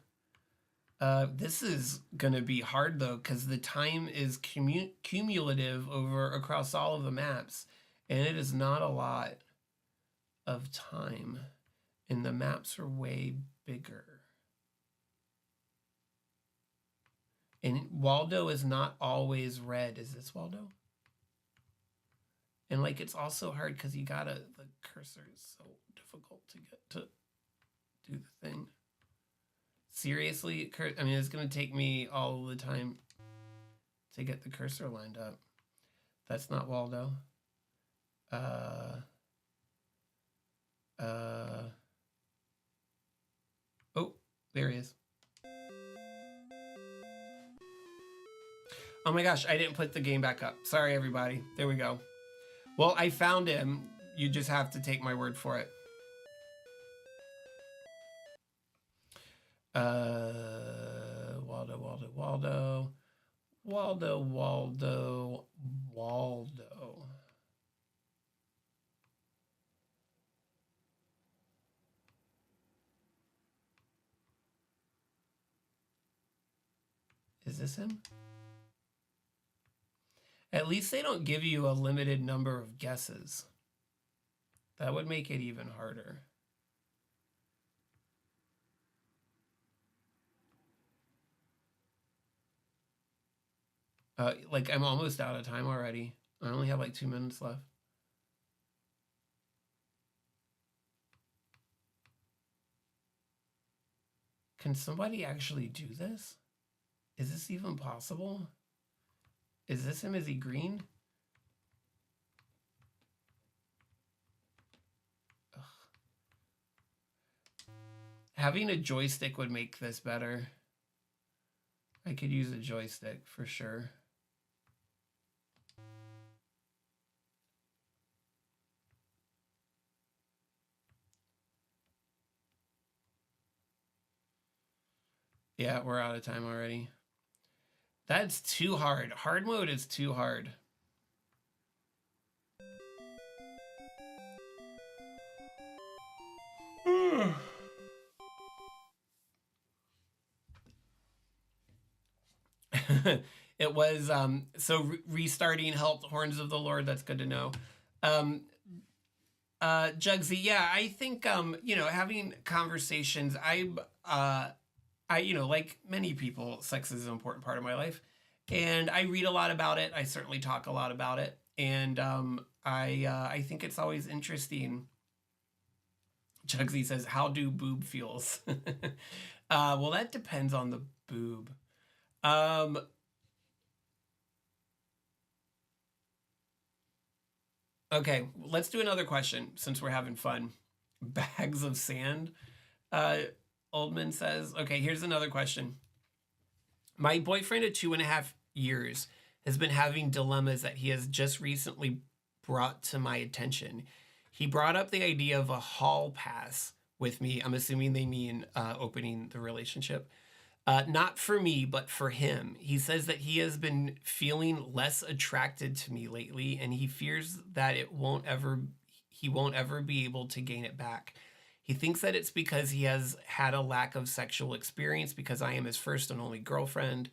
This is going to be hard, though, because the time is cumulative across all of the maps. And it is not a lot of time. And the maps are way bigger. And Waldo is not always red. Is this Waldo? And like, it's also hard because the cursor is so difficult to get to do the thing. Seriously, I mean, it's going to take me all the time to get the cursor lined up. That's not Waldo. Oh, there he is. Oh my gosh, I didn't put the game back up. Sorry, everybody. There we go. Well, I found him. You just have to take my word for it. Waldo. Is this him? At least they don't give you a limited number of guesses. That would make it even harder. Like, I'm almost out of time already. I only have like 2 minutes left. Can somebody actually do this? Is this even possible? Is this him? Is he green? Ugh. Having a joystick would make this better. I could use a joystick for sure. Yeah, we're out of time already. That's too hard. Hard mode is too hard. It was so restarting helped. Horns of the Lord. That's good to know. Jugsy, yeah, I think having conversations. Like many people, sex is an important part of my life, and I read a lot about it. I certainly talk a lot about it, and I think it's always interesting. Jugsy says, "How do boob feels?" Well, that depends on the boob. Okay, let's do another question since we're having fun. Bags of sand. Oldmin says, okay, here's another question. My boyfriend of 2.5 years has been having dilemmas that he has just recently brought to my attention. He brought up the idea of a hall pass with me. I'm assuming they mean opening the relationship. Not for me, but for him. He says that he has been feeling less attracted to me lately, and he fears that he won't ever be able to gain it back. He thinks that it's because he has had a lack of sexual experience because I am his first and only girlfriend.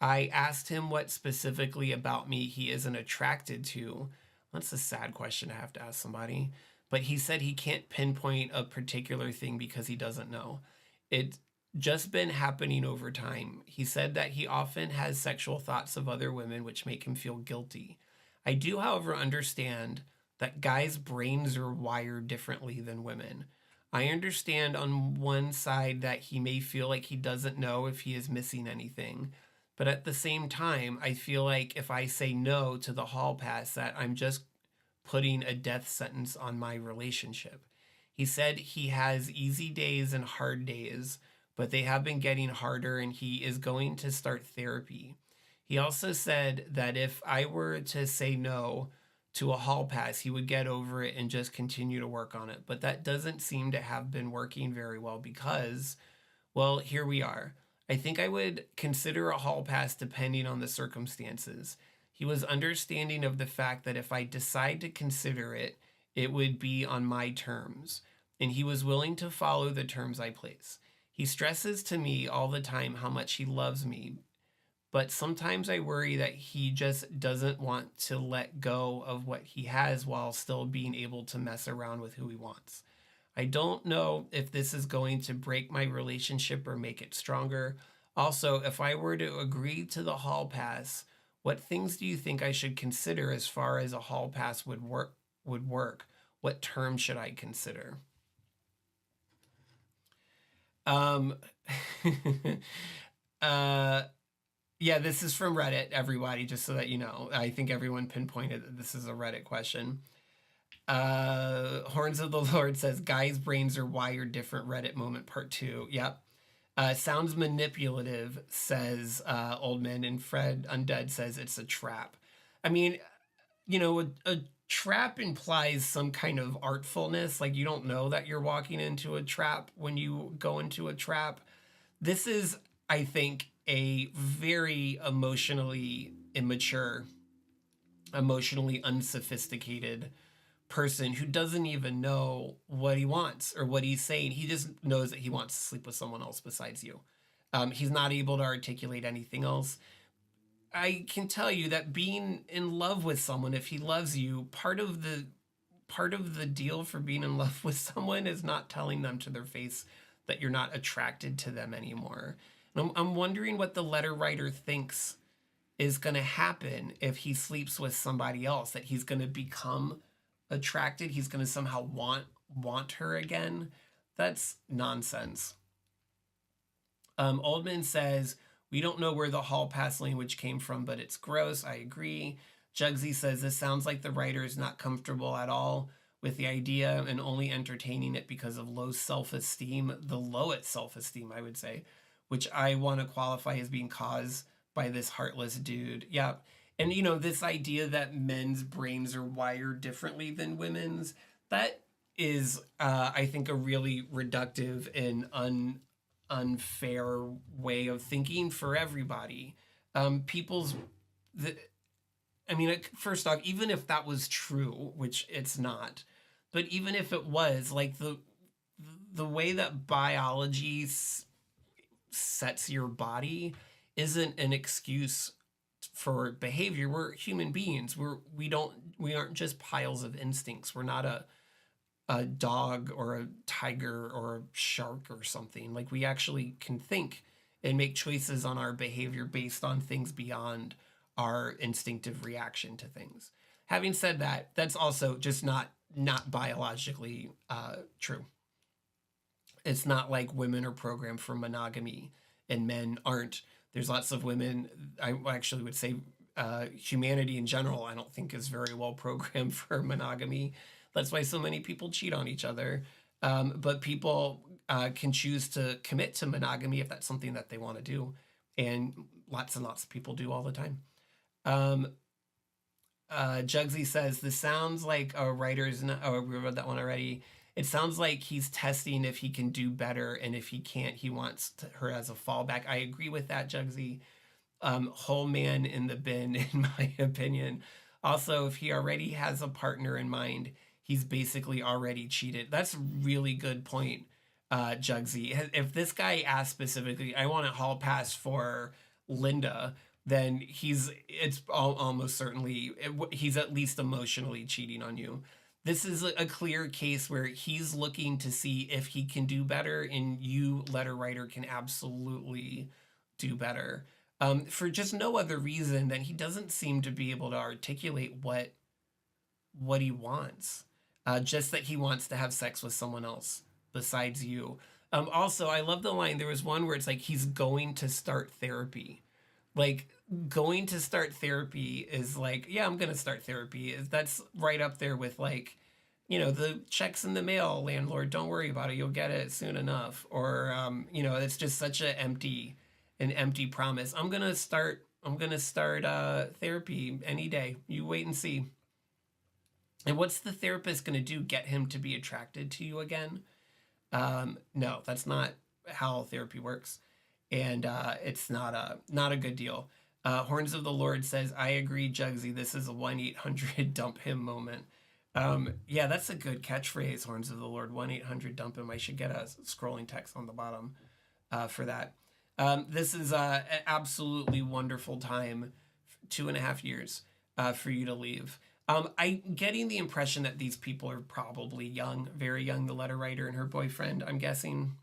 I asked him what specifically about me he isn't attracted to. That's a sad question to have to ask somebody. But he said he can't pinpoint a particular thing because he doesn't know. It's just been happening over time. He said that he often has sexual thoughts of other women which make him feel guilty. I do, however, understand that guys' brains are wired differently than women. I understand on one side that he may feel like he doesn't know if he is missing anything. But at the same time, I feel like if I say no to the hall pass, that I'm just putting a death sentence on my relationship. He said he has easy days and hard days, but they have been getting harder and he is going to start therapy. He also said that if I were to say no to a hall pass, he would get over it and just continue to work on it. But that doesn't seem to have been working very well because, well, here we are. I think I would consider a hall pass depending on the circumstances. He was understanding of the fact that if I decide to consider it, It would be on my terms, and he was willing to follow the terms I place. He stresses to me all the time how much he loves me, but sometimes I worry that he just doesn't want to let go of what he has while still being able to mess around with who he wants. I don't know if this is going to break my relationship or make it stronger. Also, if I were to agree to the hall pass, what things do you think I should consider as far as a hall pass would work? What terms should I consider? Um uh yeah, this is from Reddit, everybody, just so that you know. I think everyone pinpointed that this is a Reddit question. Horns of the Lord says, guys' brains are wired different. Reddit moment part 2. Yep. Sounds manipulative, says Oldman, and Fred Undead says it's a trap. I mean, a trap implies some kind of artfulness. Like, you don't know that you're walking into a trap when you go into a trap. This is, I think, a very emotionally immature, emotionally unsophisticated person who doesn't even know what he wants or what he's saying. He just knows that he wants to sleep with someone else besides you. He's not able to articulate anything else. I can tell you that being in love with someone, if he loves you, part of the deal for being in love with someone is not telling them to their face that you're not attracted to them anymore. And I'm wondering what the letter writer thinks is going to happen if he sleeps with somebody else, that he's going to become attracted, he's going to somehow want her again. That's nonsense. Oldman says, we don't know where the hall pass language came from, but it's gross. I agree. Jugsy says, this sounds like the writer is not comfortable at all with the idea and only entertaining it because of low self-esteem, the lowest self-esteem, I would say, which I want to qualify as being caused by this heartless dude. Yeah. And, this idea that men's brains are wired differently than women's, that is, I think, a really reductive and unfair way of thinking for everybody. People's, the, I mean, first off, even if that was true, which it's not, but even if it was, like the way that biology sets your body isn't an excuse for behavior. We're human beings. We aren't just piles of instincts. We're not a dog or a tiger or a shark or something. Like, we actually can think and make choices on our behavior based on things beyond our instinctive reaction to things. Having said that, that's also just not biologically true. It's not like women are programmed for monogamy and men aren't. There's lots of women. I actually would say humanity in general, I don't think, is very well programmed for monogamy. That's why so many people cheat on each other. But people can choose to commit to monogamy if that's something that they want to do. And lots of people do all the time. Jugsy says, this sounds like a writer's, we read that one already. It sounds like he's testing if he can do better, and if he can't, he wants her as a fallback. I agree with that, Jugsy. Whole man in the bin, in my opinion. Also, if he already has a partner in mind, he's basically already cheated. That's a really good point, Jugsy. If this guy asked specifically, I want a hall pass for Linda, then it's almost certainly, he's at least emotionally cheating on you. This is a clear case where he's looking to see if he can do better, and you, letter writer, can absolutely do better. For just no other reason than he doesn't seem to be able to articulate what he wants. Just that he wants to have sex with someone else besides you. Also, I love the line. There was one where it's like, he's going to start therapy. Like, going to start therapy is like, yeah, I'm going to start therapy. That's right up there with, like, the checks in the mail, landlord, don't worry about it. You'll get it soon enough. Or, it's just such an empty promise. I'm going to start therapy any day. You wait and see. And what's the therapist going to do? Get him to be attracted to you again? No, that's not how therapy works. And it's not a good deal. Horns of the Lord says, I agree, Jugsy. This is a 1-800 dump him moment. Yeah, that's a good catchphrase, Horns of the Lord. 1-800-DUMP-HIM. I should get a scrolling text on the bottom for that. This is an absolutely wonderful time, 2.5 years for you to leave. I'm getting the impression that these people are probably young, very young, the letter writer and her boyfriend, I'm guessing.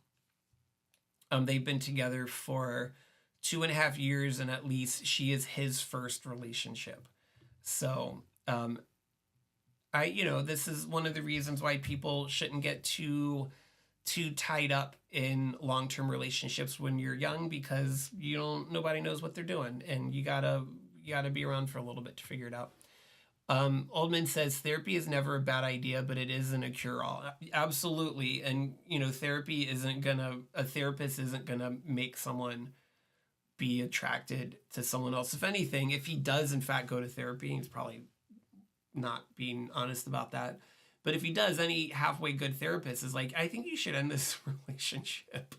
They've been together for 2.5 years, and at least she is his first relationship. So, this is one of the reasons why people shouldn't get too tied up in long-term relationships when you're young, because nobody knows what they're doing, and you gotta be around for a little bit to figure it out. Oldman says therapy is never a bad idea, but it isn't a cure-all. Absolutely. And a therapist isn't gonna make someone be attracted to someone else. If anything, if he does in fact go to therapy, he's probably not being honest about that. But if he does, any halfway good therapist is like, I think you should end this relationship,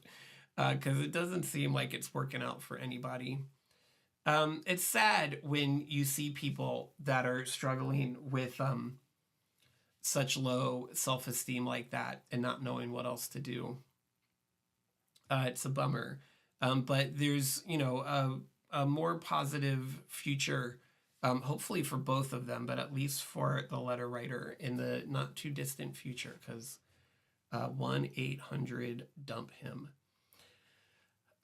because it doesn't seem like it's working out for anybody. It's sad when you see people that are struggling with such low self-esteem like that and not knowing what else to do. It's a bummer. But there's, a more positive future, hopefully for both of them, but at least for the letter writer in the not too distant future, because 1-800-DUMP-HIM.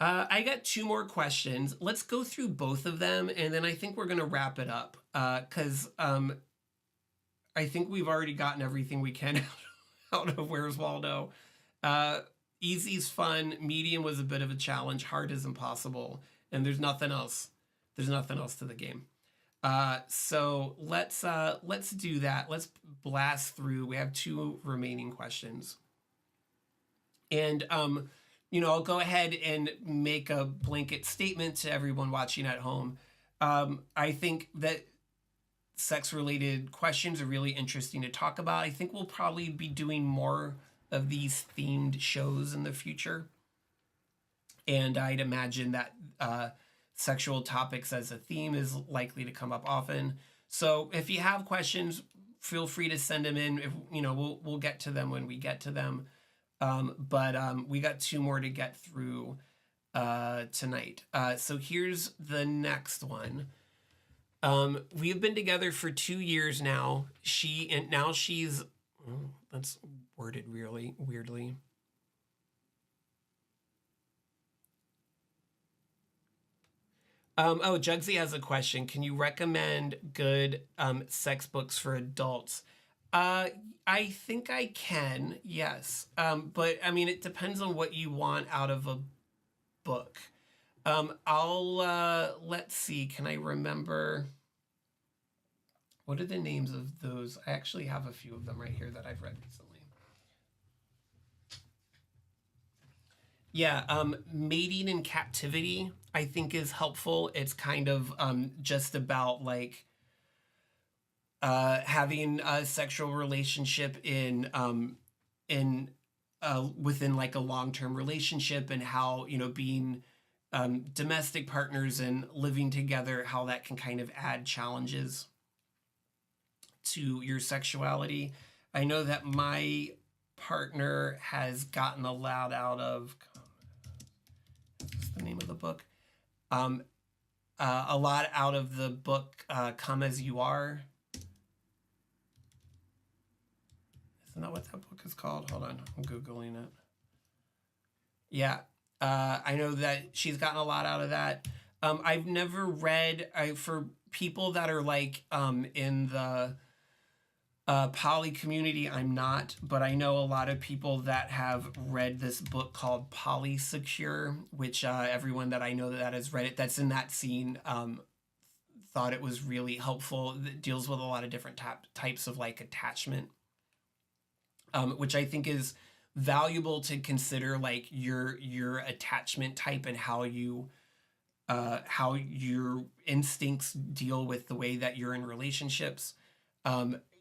I got 2 more questions. Let's go through both of them, and then I think we're going to wrap it up, because I think we've already gotten everything we can out of Where's Waldo. Easy's fun, medium was a bit of a challenge, hard is impossible, and there's nothing else. There's nothing else to the game. So let's do that. Let's blast through. We have 2 remaining questions. And I'll go ahead and make a blanket statement to everyone watching at home. I think that sex-related questions are really interesting to talk about. I think we'll probably be doing more of these themed shows in the future. And I'd imagine that sexual topics as a theme is likely to come up often. So if you have questions, feel free to send them in. If, we'll get to them when we get to them. But we got 2 more to get through tonight. So here's the next one. We have been together for 2 years now. She's that's worded really weirdly. Jugsy has a question. Can you recommend good sex books for adults? I think I can, yes. But I mean, it depends on what you want out of a book. Let's see, can I remember, what are the names of those? I actually have a few of them right here that I've read recently. Yeah, Mating in Captivity, I think is helpful. It's kind of just about like having a sexual relationship within like a long-term relationship, and how being domestic partners and living together, how that can kind of add challenges to your sexuality. I know that my partner has gotten a lot out of, what's the name of the book? A lot out of the book Come As You Are. Isn't that what that book is called? Hold on, I'm Googling it. Yeah, I know that she's gotten a lot out of that. I've never read, for people that are like in the poly community, I'm not, but I know a lot of people that have read this book called Polysecure, which everyone that I know that has read it, that's in that scene, thought it was really helpful. It deals with a lot of different types of like attachment, which I think is valuable to consider, like your attachment type and how your instincts deal with the way that you're in relationships.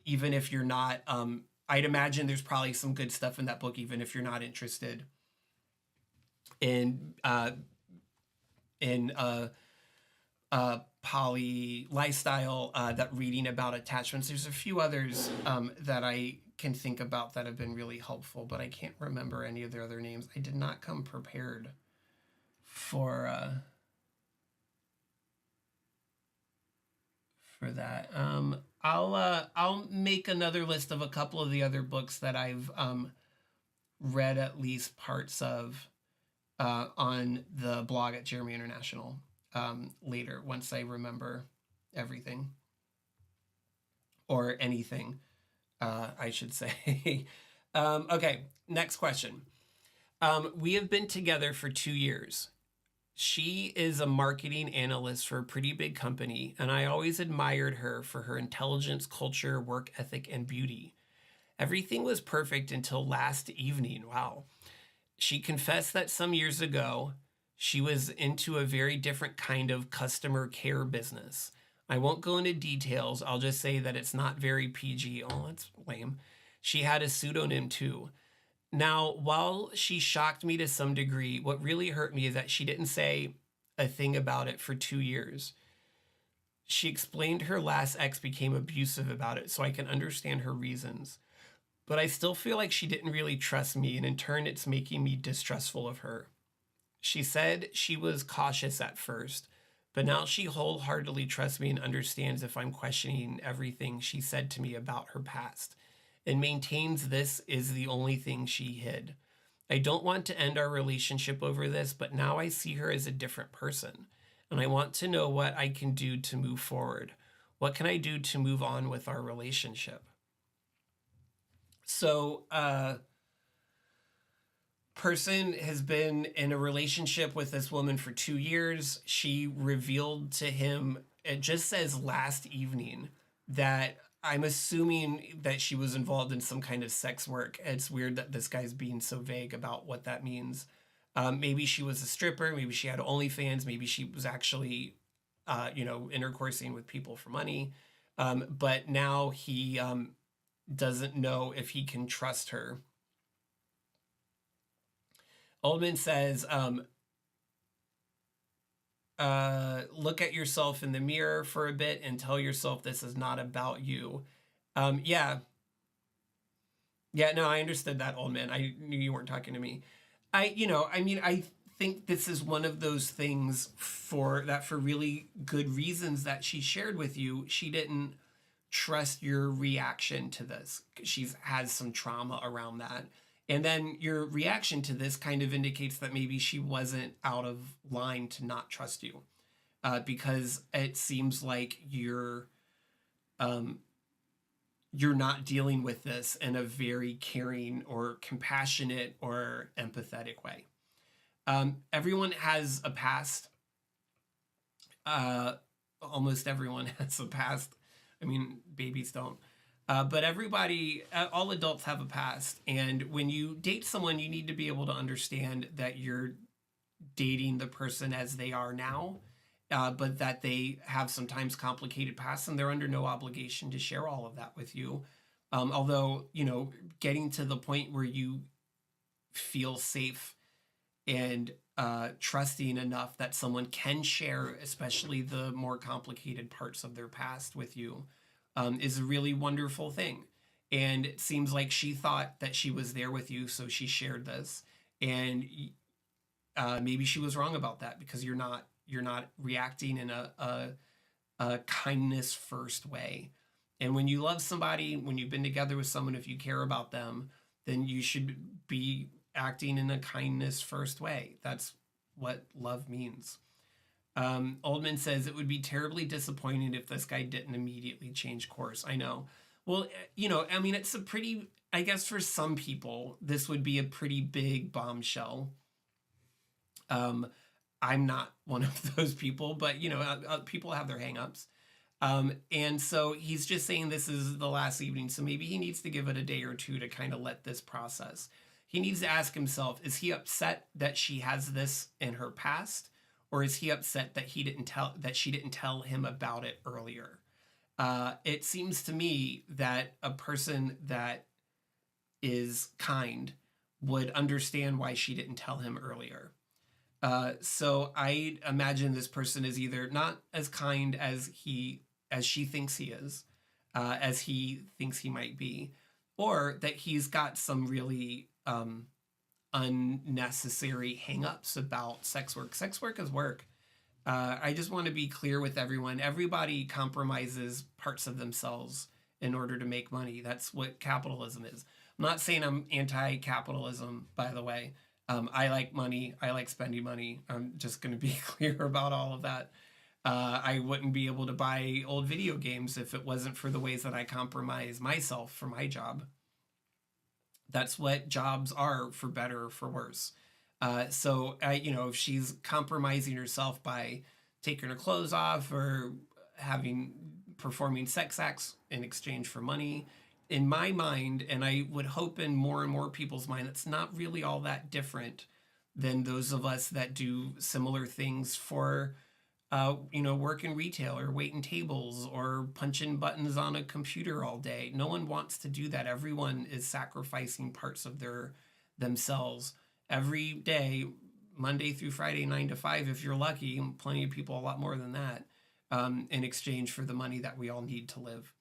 Even if you're not, I'd imagine there's probably some good stuff in that book, even if you're not interested in poly lifestyle, that reading about attachments. There's a few others that I can think about that have been really helpful, but I can't remember any of their other names. I did not come prepared for that. I'll make another list of a couple of the other books that I've read at least parts of on the blog at Jeremy International later, once I remember everything or anything, I should say. Okay, next question. We have been together for 2 years. She is a marketing analyst for a pretty big company, and I always admired her for her intelligence, culture, work ethic, and beauty. Everything was perfect until last evening. Wow. She confessed that some years ago, she was into a very different kind of customer care business. I won't go into details. I'll just say that it's not very PG. Oh, that's lame. She had a pseudonym too. Now, while she shocked me to some degree, what really hurt me is that she didn't say a thing about it for 2 years. She explained her last ex became abusive about it, so I can understand her reasons. But I still feel like she didn't really trust me, and in turn, it's making me distrustful of her. She said she was cautious at first, but now she wholeheartedly trusts me and understands if I'm questioning everything she said to me about her past, and maintains this is the only thing she hid. I don't want to end our relationship over this, but now I see her as a different person, and I want to know what I can do to move forward. What can I do to move on with our relationship? So, person has been in a relationship with this woman for 2 years. She revealed to him, it just says last evening, that I'm assuming that she was involved in some kind of sex work. It's weird that this guy's being so vague about what that means. Maybe she was a stripper. Maybe she had OnlyFans. Maybe she was actually, intercoursing with people for money. But now he doesn't know if he can trust her. Oldmin says, look at yourself in the mirror for a bit and tell yourself this is not about you. Yeah, no, I understood that, Oldman. I knew you weren't talking to me. I think this is one of those things for really good reasons that she shared with you. She didn't trust your reaction to this. She has some trauma around that. And then your reaction to this kind of indicates that maybe she wasn't out of line to not trust you, because it seems like you're not dealing with this in a very caring or compassionate or empathetic way. Everyone has a past. Almost everyone has a past. I mean, babies don't. But everybody, all adults have a past. And when you date someone, you need to be able to understand that you're dating the person as they are now, but that they have sometimes complicated pasts, and they're under no obligation to share all of that with you. Although, getting to the point where you feel safe and trusting enough that someone can share, especially the more complicated parts of their past with you, is a really wonderful thing. And it seems like she thought that she was there with you, so she shared this. And maybe she was wrong about that, because you're not reacting in a kindness first way. And when you love somebody, when you've been together with someone, if you care about them, then you should be acting in a kindness first way. That's what love means. Oldman says it would be terribly disappointing if this guy didn't immediately change course. I know. Well, it's a pretty, I guess for some people, this would be a pretty big bombshell. I'm not one of those people, but, people have their hangups. And so he's just saying this is the last evening. So maybe he needs to give it a day or two to kind of let this process. He needs to ask himself, is he upset that she has this in her past? Or is he upset that she didn't tell him about it earlier? It seems to me that a person that is kind would understand why she didn't tell him earlier. So I imagine this person is either not as kind as she thinks he is, as he thinks he might be, or that he's got some really unnecessary hangups about sex work. Sex work is work. I just want to be clear with everyone. Everybody compromises parts of themselves in order to make money. That's what capitalism is. I'm not saying I'm anti-capitalism, by the way. I like money. I like spending money. I'm just going to be clear about all of that. I wouldn't be able to buy old video games if it wasn't for the ways that I compromise myself for my job. That's what jobs are, for better or for worse. If she's compromising herself by taking her clothes off or having performing sex acts in exchange for money, in my mind, and I would hope in more and more people's mind, it's not really all that different than those of us that do similar things for work in retail or waiting tables or punching buttons on a computer all day. No one wants to do that. Everyone is sacrificing parts of themselves every day, Monday through Friday, 9 to 5, if you're lucky. Plenty of people a lot more than that, in exchange for the money that we all need to live.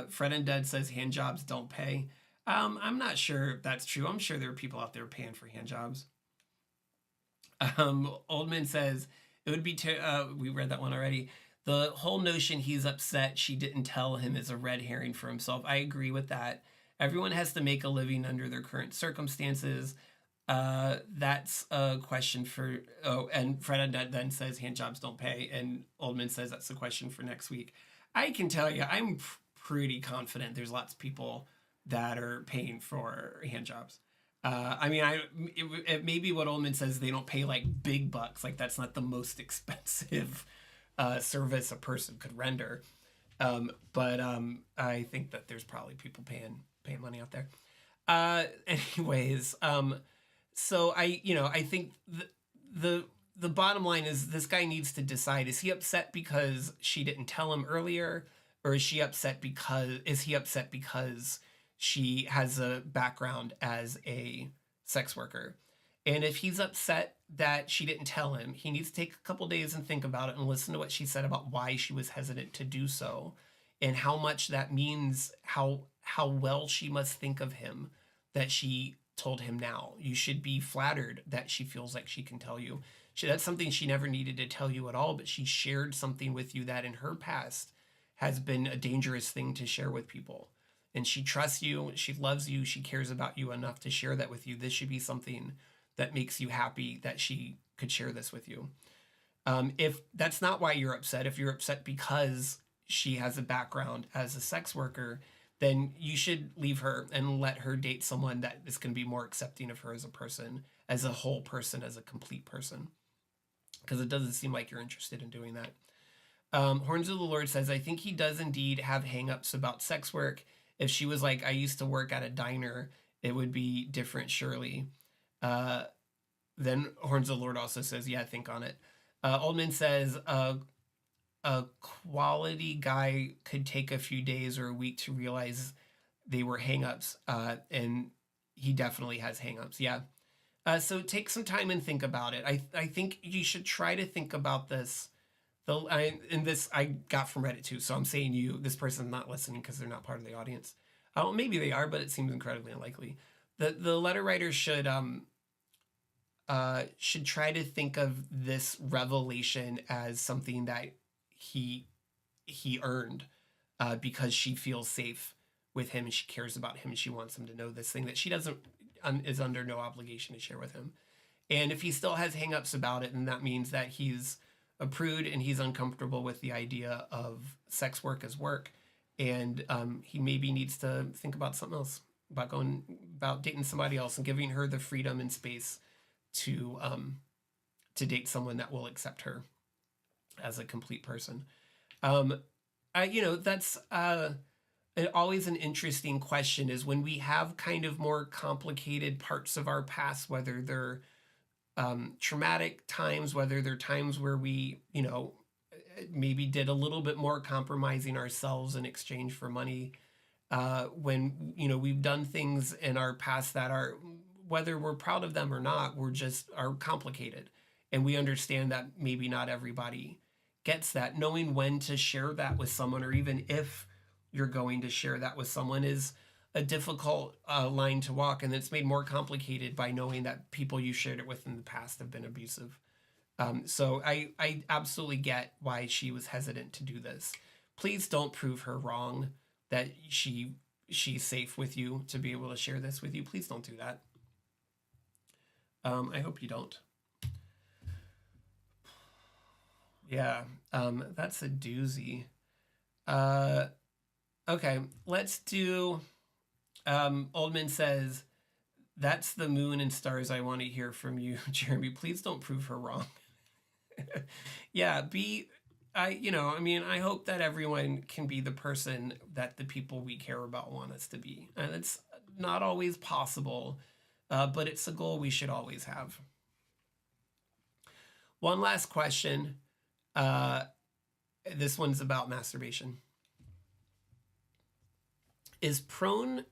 Fred and Dead says hand jobs don't pay. I'm not sure if that's true. I'm sure there are people out there paying for hand jobs. Oldman says it would be. We read that one already. The whole notion he's upset she didn't tell him is a red herring for himself. I agree with that. Everyone has to make a living under their current circumstances. That's a question for. Oh, and Fred then says hand jobs don't pay, and Oldman says that's a question for next week. I can tell you, I'm pretty confident there's lots of people that are paying for hand jobs. Maybe what Oldman says, they don't pay like big bucks. Like that's not the most expensive service a person could render. But I think that there's probably people paying money out there. Anyways, so I think the bottom line is this guy needs to decide: is he upset because she didn't tell him earlier, or is he upset because she has a background as a sex worker? And if he's upset that she didn't tell him, he needs to take a couple days and think about it and listen to what she said about why she was hesitant to do so, and how much that means, how well she must think of him that she told him now. You should be flattered that she feels like she can tell you. That's something she never needed to tell you at all, but she shared something with you that in her past has been a dangerous thing to share with people. And she trusts you, she loves you, she cares about you enough to share that with you. This should be something that makes you happy that she could share this with you. If that's not why you're upset, if you're upset because she has a background as a sex worker, then you should leave her and let her date someone that is going to be more accepting of her as a person, as a whole person, as a complete person. Because it doesn't seem like you're interested in doing that. Horns of the Lord says, I think he does indeed have hangups about sex work. If she was like, I used to work at a diner, it would be different, surely. Then Horns of the Lord also says, yeah, think on it. Oldman says, a quality guy could take a few days or a week to realize they were hangups, and he definitely has hangups. Yeah. So take some time and think about it. I think you should try to think about this. This I got from Reddit too, so I'm saying this person's not listening because they're not part of the audience. Maybe they are, but it seems incredibly unlikely. The letter writer should try to think of this revelation as something that he earned, because she feels safe with him and she cares about him and she wants him to know this thing that she doesn't is under no obligation to share with him. And if he still has hangups about it, then that means that he's a prude and he's uncomfortable with the idea of sex work as work, and he maybe needs to think about something else, about dating somebody else and giving her the freedom and space to date someone that will accept her as a complete person. That's always an interesting question, is when we have kind of more complicated parts of our past, whether they're traumatic times, whether they're times where we, maybe did a little bit more compromising ourselves in exchange for money, when, we've done things in our past that whether we're proud of them or not, are complicated. And we understand that maybe not everybody gets that. Knowing when to share that with someone, or even if you're going to share that with someone, is a difficult line to walk. And it's made more complicated by knowing that people you shared it with in the past have been abusive. So I absolutely get why she was hesitant to do this. Please don't prove her wrong that she's safe with you to be able to share this with you. Please don't do that. I hope you don't. Yeah, that's a doozy. Okay, let's do. Oldman says, "That's the moon and stars I want to hear from you, Jeremy. Please don't prove her wrong." Yeah, I hope that everyone can be the person that the people we care about want us to be. And it's not always possible, but it's a goal we should always have. One last question. This one's about masturbation. Is prone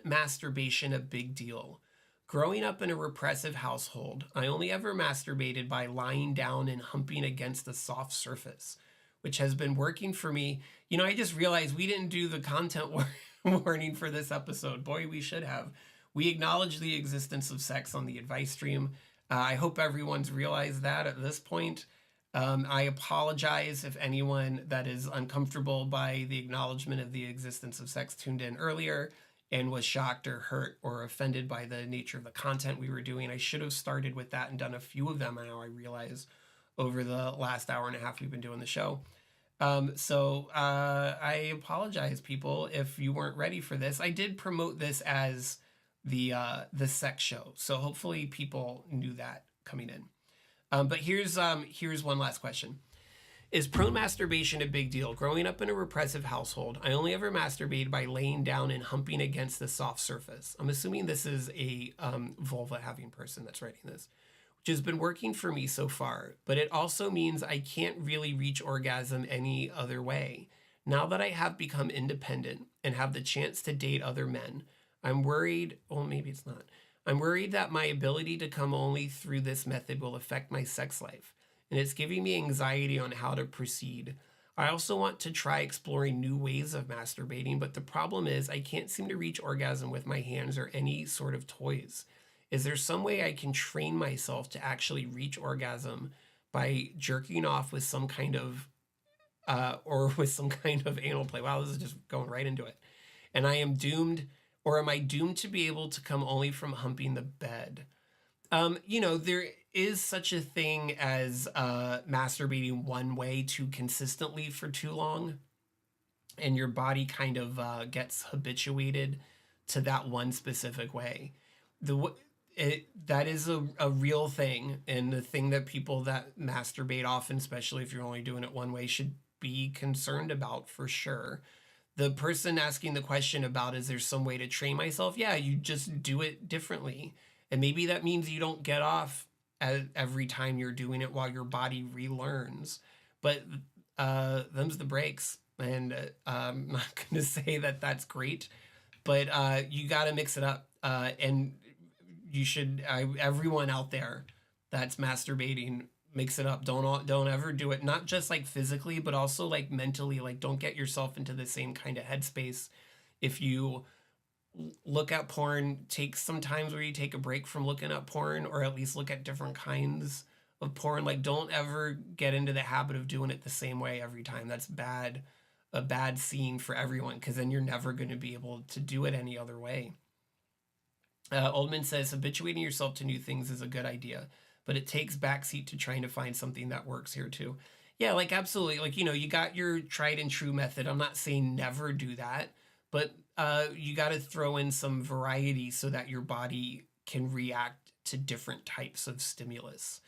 masturbation a big deal? Growing up in a repressive household, I only ever masturbated by lying down and humping against a soft surface, which has been working for me. I just realized we didn't do the content warning for this episode. Boy, we should have. We acknowledge the existence of sex on the advice stream. I hope everyone's realized that at this point. I apologize if anyone that is uncomfortable by the acknowledgement of the existence of sex tuned in earlier and was shocked or hurt or offended by the nature of the content we were doing. I should have started with that and done a few of them now, I realize, over the last hour and a half we've been doing the show. So I apologize, people, if you weren't ready for this. I did promote this as the sex show, so hopefully people knew that coming in. But here's one last question. Is prone masturbation a big deal? Growing up in a repressive household, I only ever masturbated by laying down and humping against the soft surface. I'm assuming this is a vulva-having person that's writing this, which has been working for me so far, but it also means I can't really reach orgasm any other way. Now that I have become independent and have the chance to date other men, I'm worried, well, maybe it's not. I'm worried that my ability to come only through this method will affect my sex life, and it's giving me anxiety on how to proceed. I also want to try exploring new ways of masturbating, but the problem is I can't seem to reach orgasm with my hands or any sort of toys. Is there some way I can train myself to actually reach orgasm by jerking off with some kind of, with some kind of anal play? Wow, this is just going right into it. And I am doomed, or am I doomed to be able to come only from humping the bed? There is such a thing as masturbating one way too consistently for too long, and your body kind of gets habituated to that one specific way. That is a real thing, and the thing that people that masturbate often, especially if you're only doing it one way, should be concerned about for sure. The person asking the question about, is there some way to train myself? Yeah, you just do it differently. And maybe that means you don't get off every time you're doing it while your body relearns. But them's the breaks. And I'm not going to say that that's great, but you got to mix it up. And you should, everyone out there that's masturbating, mix it up. Don't ever do it, not just like physically, but also like mentally. Like, don't get yourself into the same kind of headspace. If you look at porn, take some times where you take a break from looking at porn, or at least look at different kinds of porn. Like, don't ever get into the habit of doing it the same way every time. That's a bad scene for everyone, because then you're never going to be able to do it any other way. Oldman says, habituating yourself to new things is a good idea, but it takes backseat to trying to find something that works here too. Yeah, like absolutely. Like, you got your tried and true method. I'm not saying never do that, but you got to throw in some variety so that your body can react to different types of stimulus.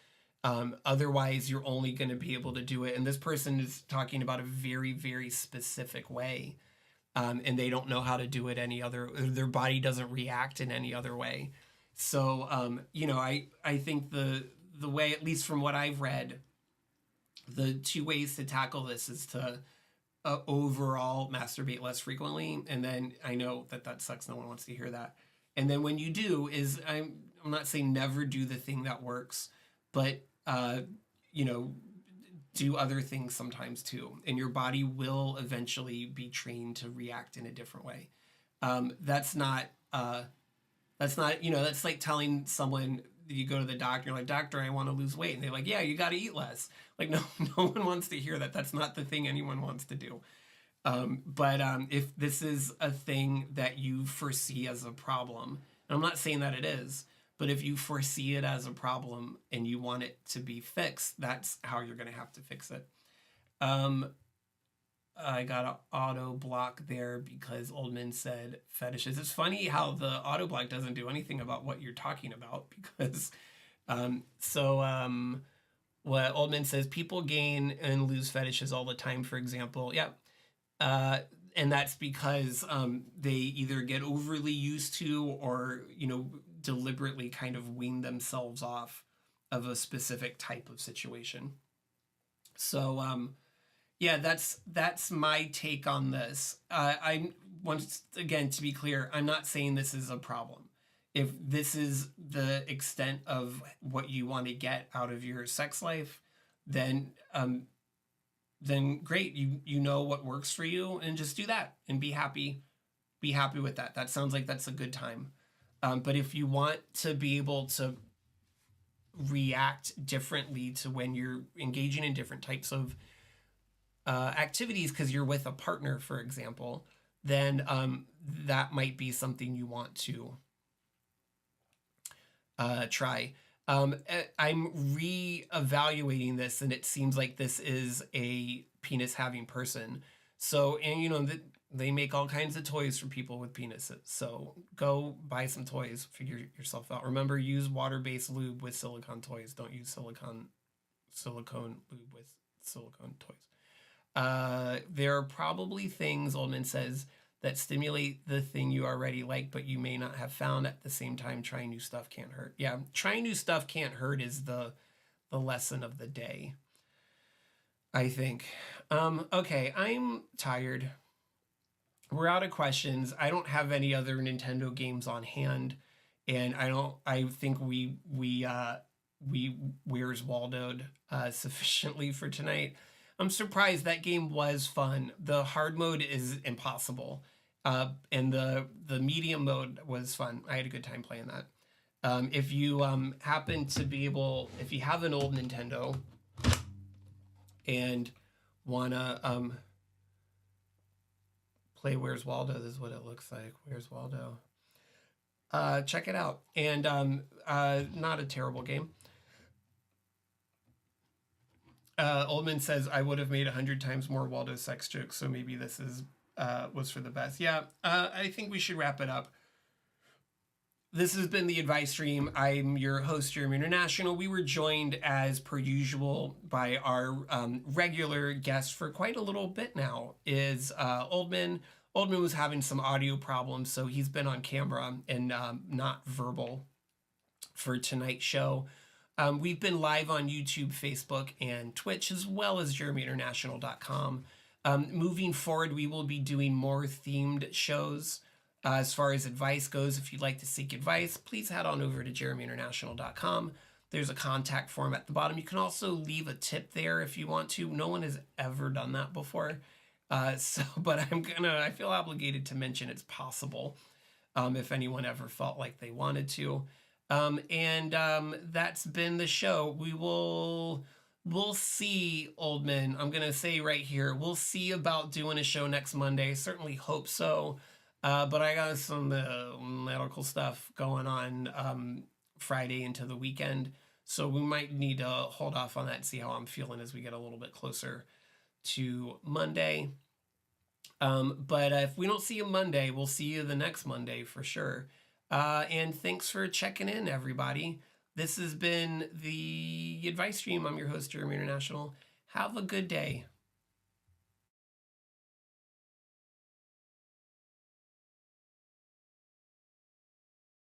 Otherwise, you're only going to be able to do it. And this person is talking about a very, very specific way. And they don't know how to do it any other, their body doesn't react in any other way. So, I think the way, at least from what I've read, the two ways to tackle this is to overall masturbate less frequently. And then I know that sucks. No one wants to hear that. And then when you do, I'm not saying never do the thing that works, but you know, do other things sometimes too, and your body will eventually be trained to react in a different way. That's not that's like telling someone, you go to the doctor, you're like, doctor, I want to lose weight, and they're like, yeah, you got to eat less. Like, no, no one wants to hear that. That's not the thing anyone wants to do. But if this is a thing that you foresee as a problem, and I'm not saying that it is, but if you foresee it as a problem and you want it to be fixed, that's how you're going to have to fix it. I got an auto block there because Oldman said fetishes. It's funny how the auto block doesn't do anything about what you're talking about, because what Oldman says, people gain and lose fetishes all the time, for example. Yeah. And that's because they either get overly used to, or, deliberately kind of wean themselves off of a specific type of situation. So, yeah, that's my take on this. I once again, to be clear, I'm not saying this is a problem. If this is the extent of what you want to get out of your sex life, then great. You know what works for you, and just do that and be happy. Be happy with that. That sounds like that's a good time. But if you want to be able to react differently to when you're engaging in different types of activities because you're with a partner, for example, then that might be something you want to try. I'm re-evaluating this, and it seems like this is a penis-having person. So, and they make all kinds of toys for people with penises. So go buy some toys, figure yourself out. Remember, use water-based lube with silicone toys. Don't use silicone lube with silicone toys. There are probably things, Oldman says, that stimulate the thing you already like, but you may not have found. At the same time, trying new stuff can't hurt. Yeah, trying new stuff can't hurt is the lesson of the day, I think. Okay, I'm tired. We're out of questions. I don't have any other Nintendo games on hand, and I think we Where's Waldo'd sufficiently for tonight. I'm surprised. That game was fun. The hard mode is impossible, and the medium mode was fun. I had a good time playing that. If you happen to be able, if you have an old Nintendo and wanna play Where's Waldo, this is what it looks like. Where's Waldo? Check it out. And not a terrible game. Oldman says, I would have made 100 times more Waldo sex jokes, so maybe this was for the best. Yeah, I think we should wrap it up. This has been the Advice Stream. I'm your host, JeremyInternational. We were joined, as per usual, by our regular guest for quite a little bit now, is Oldman. Oldman was having some audio problems, so he's been on camera and not verbal for tonight's show. We've been live on YouTube, Facebook, and Twitch, as well as JeremyInternational.com. Moving forward, we will be doing more themed shows. As far as advice goes, if you'd like to seek advice, please head on over to JeremyInternational.com. There's a contact form at the bottom. You can also leave a tip there if you want to. No one has ever done that before. But I feel obligated to mention it's possible if anyone ever felt like they wanted to. That's been the show. We'll see, Oldman. I'm going to say right here, we'll see about doing a show next Monday. Certainly hope so. But I got some medical stuff going on Friday into the weekend. So we might need to hold off on that and see how I'm feeling as we get a little bit closer to Monday. But if we don't see you Monday, we'll see you the next Monday for sure. And thanks for checking in, everybody. This has been the Advice Stream. I'm your host, Jeremy International. Have a good day.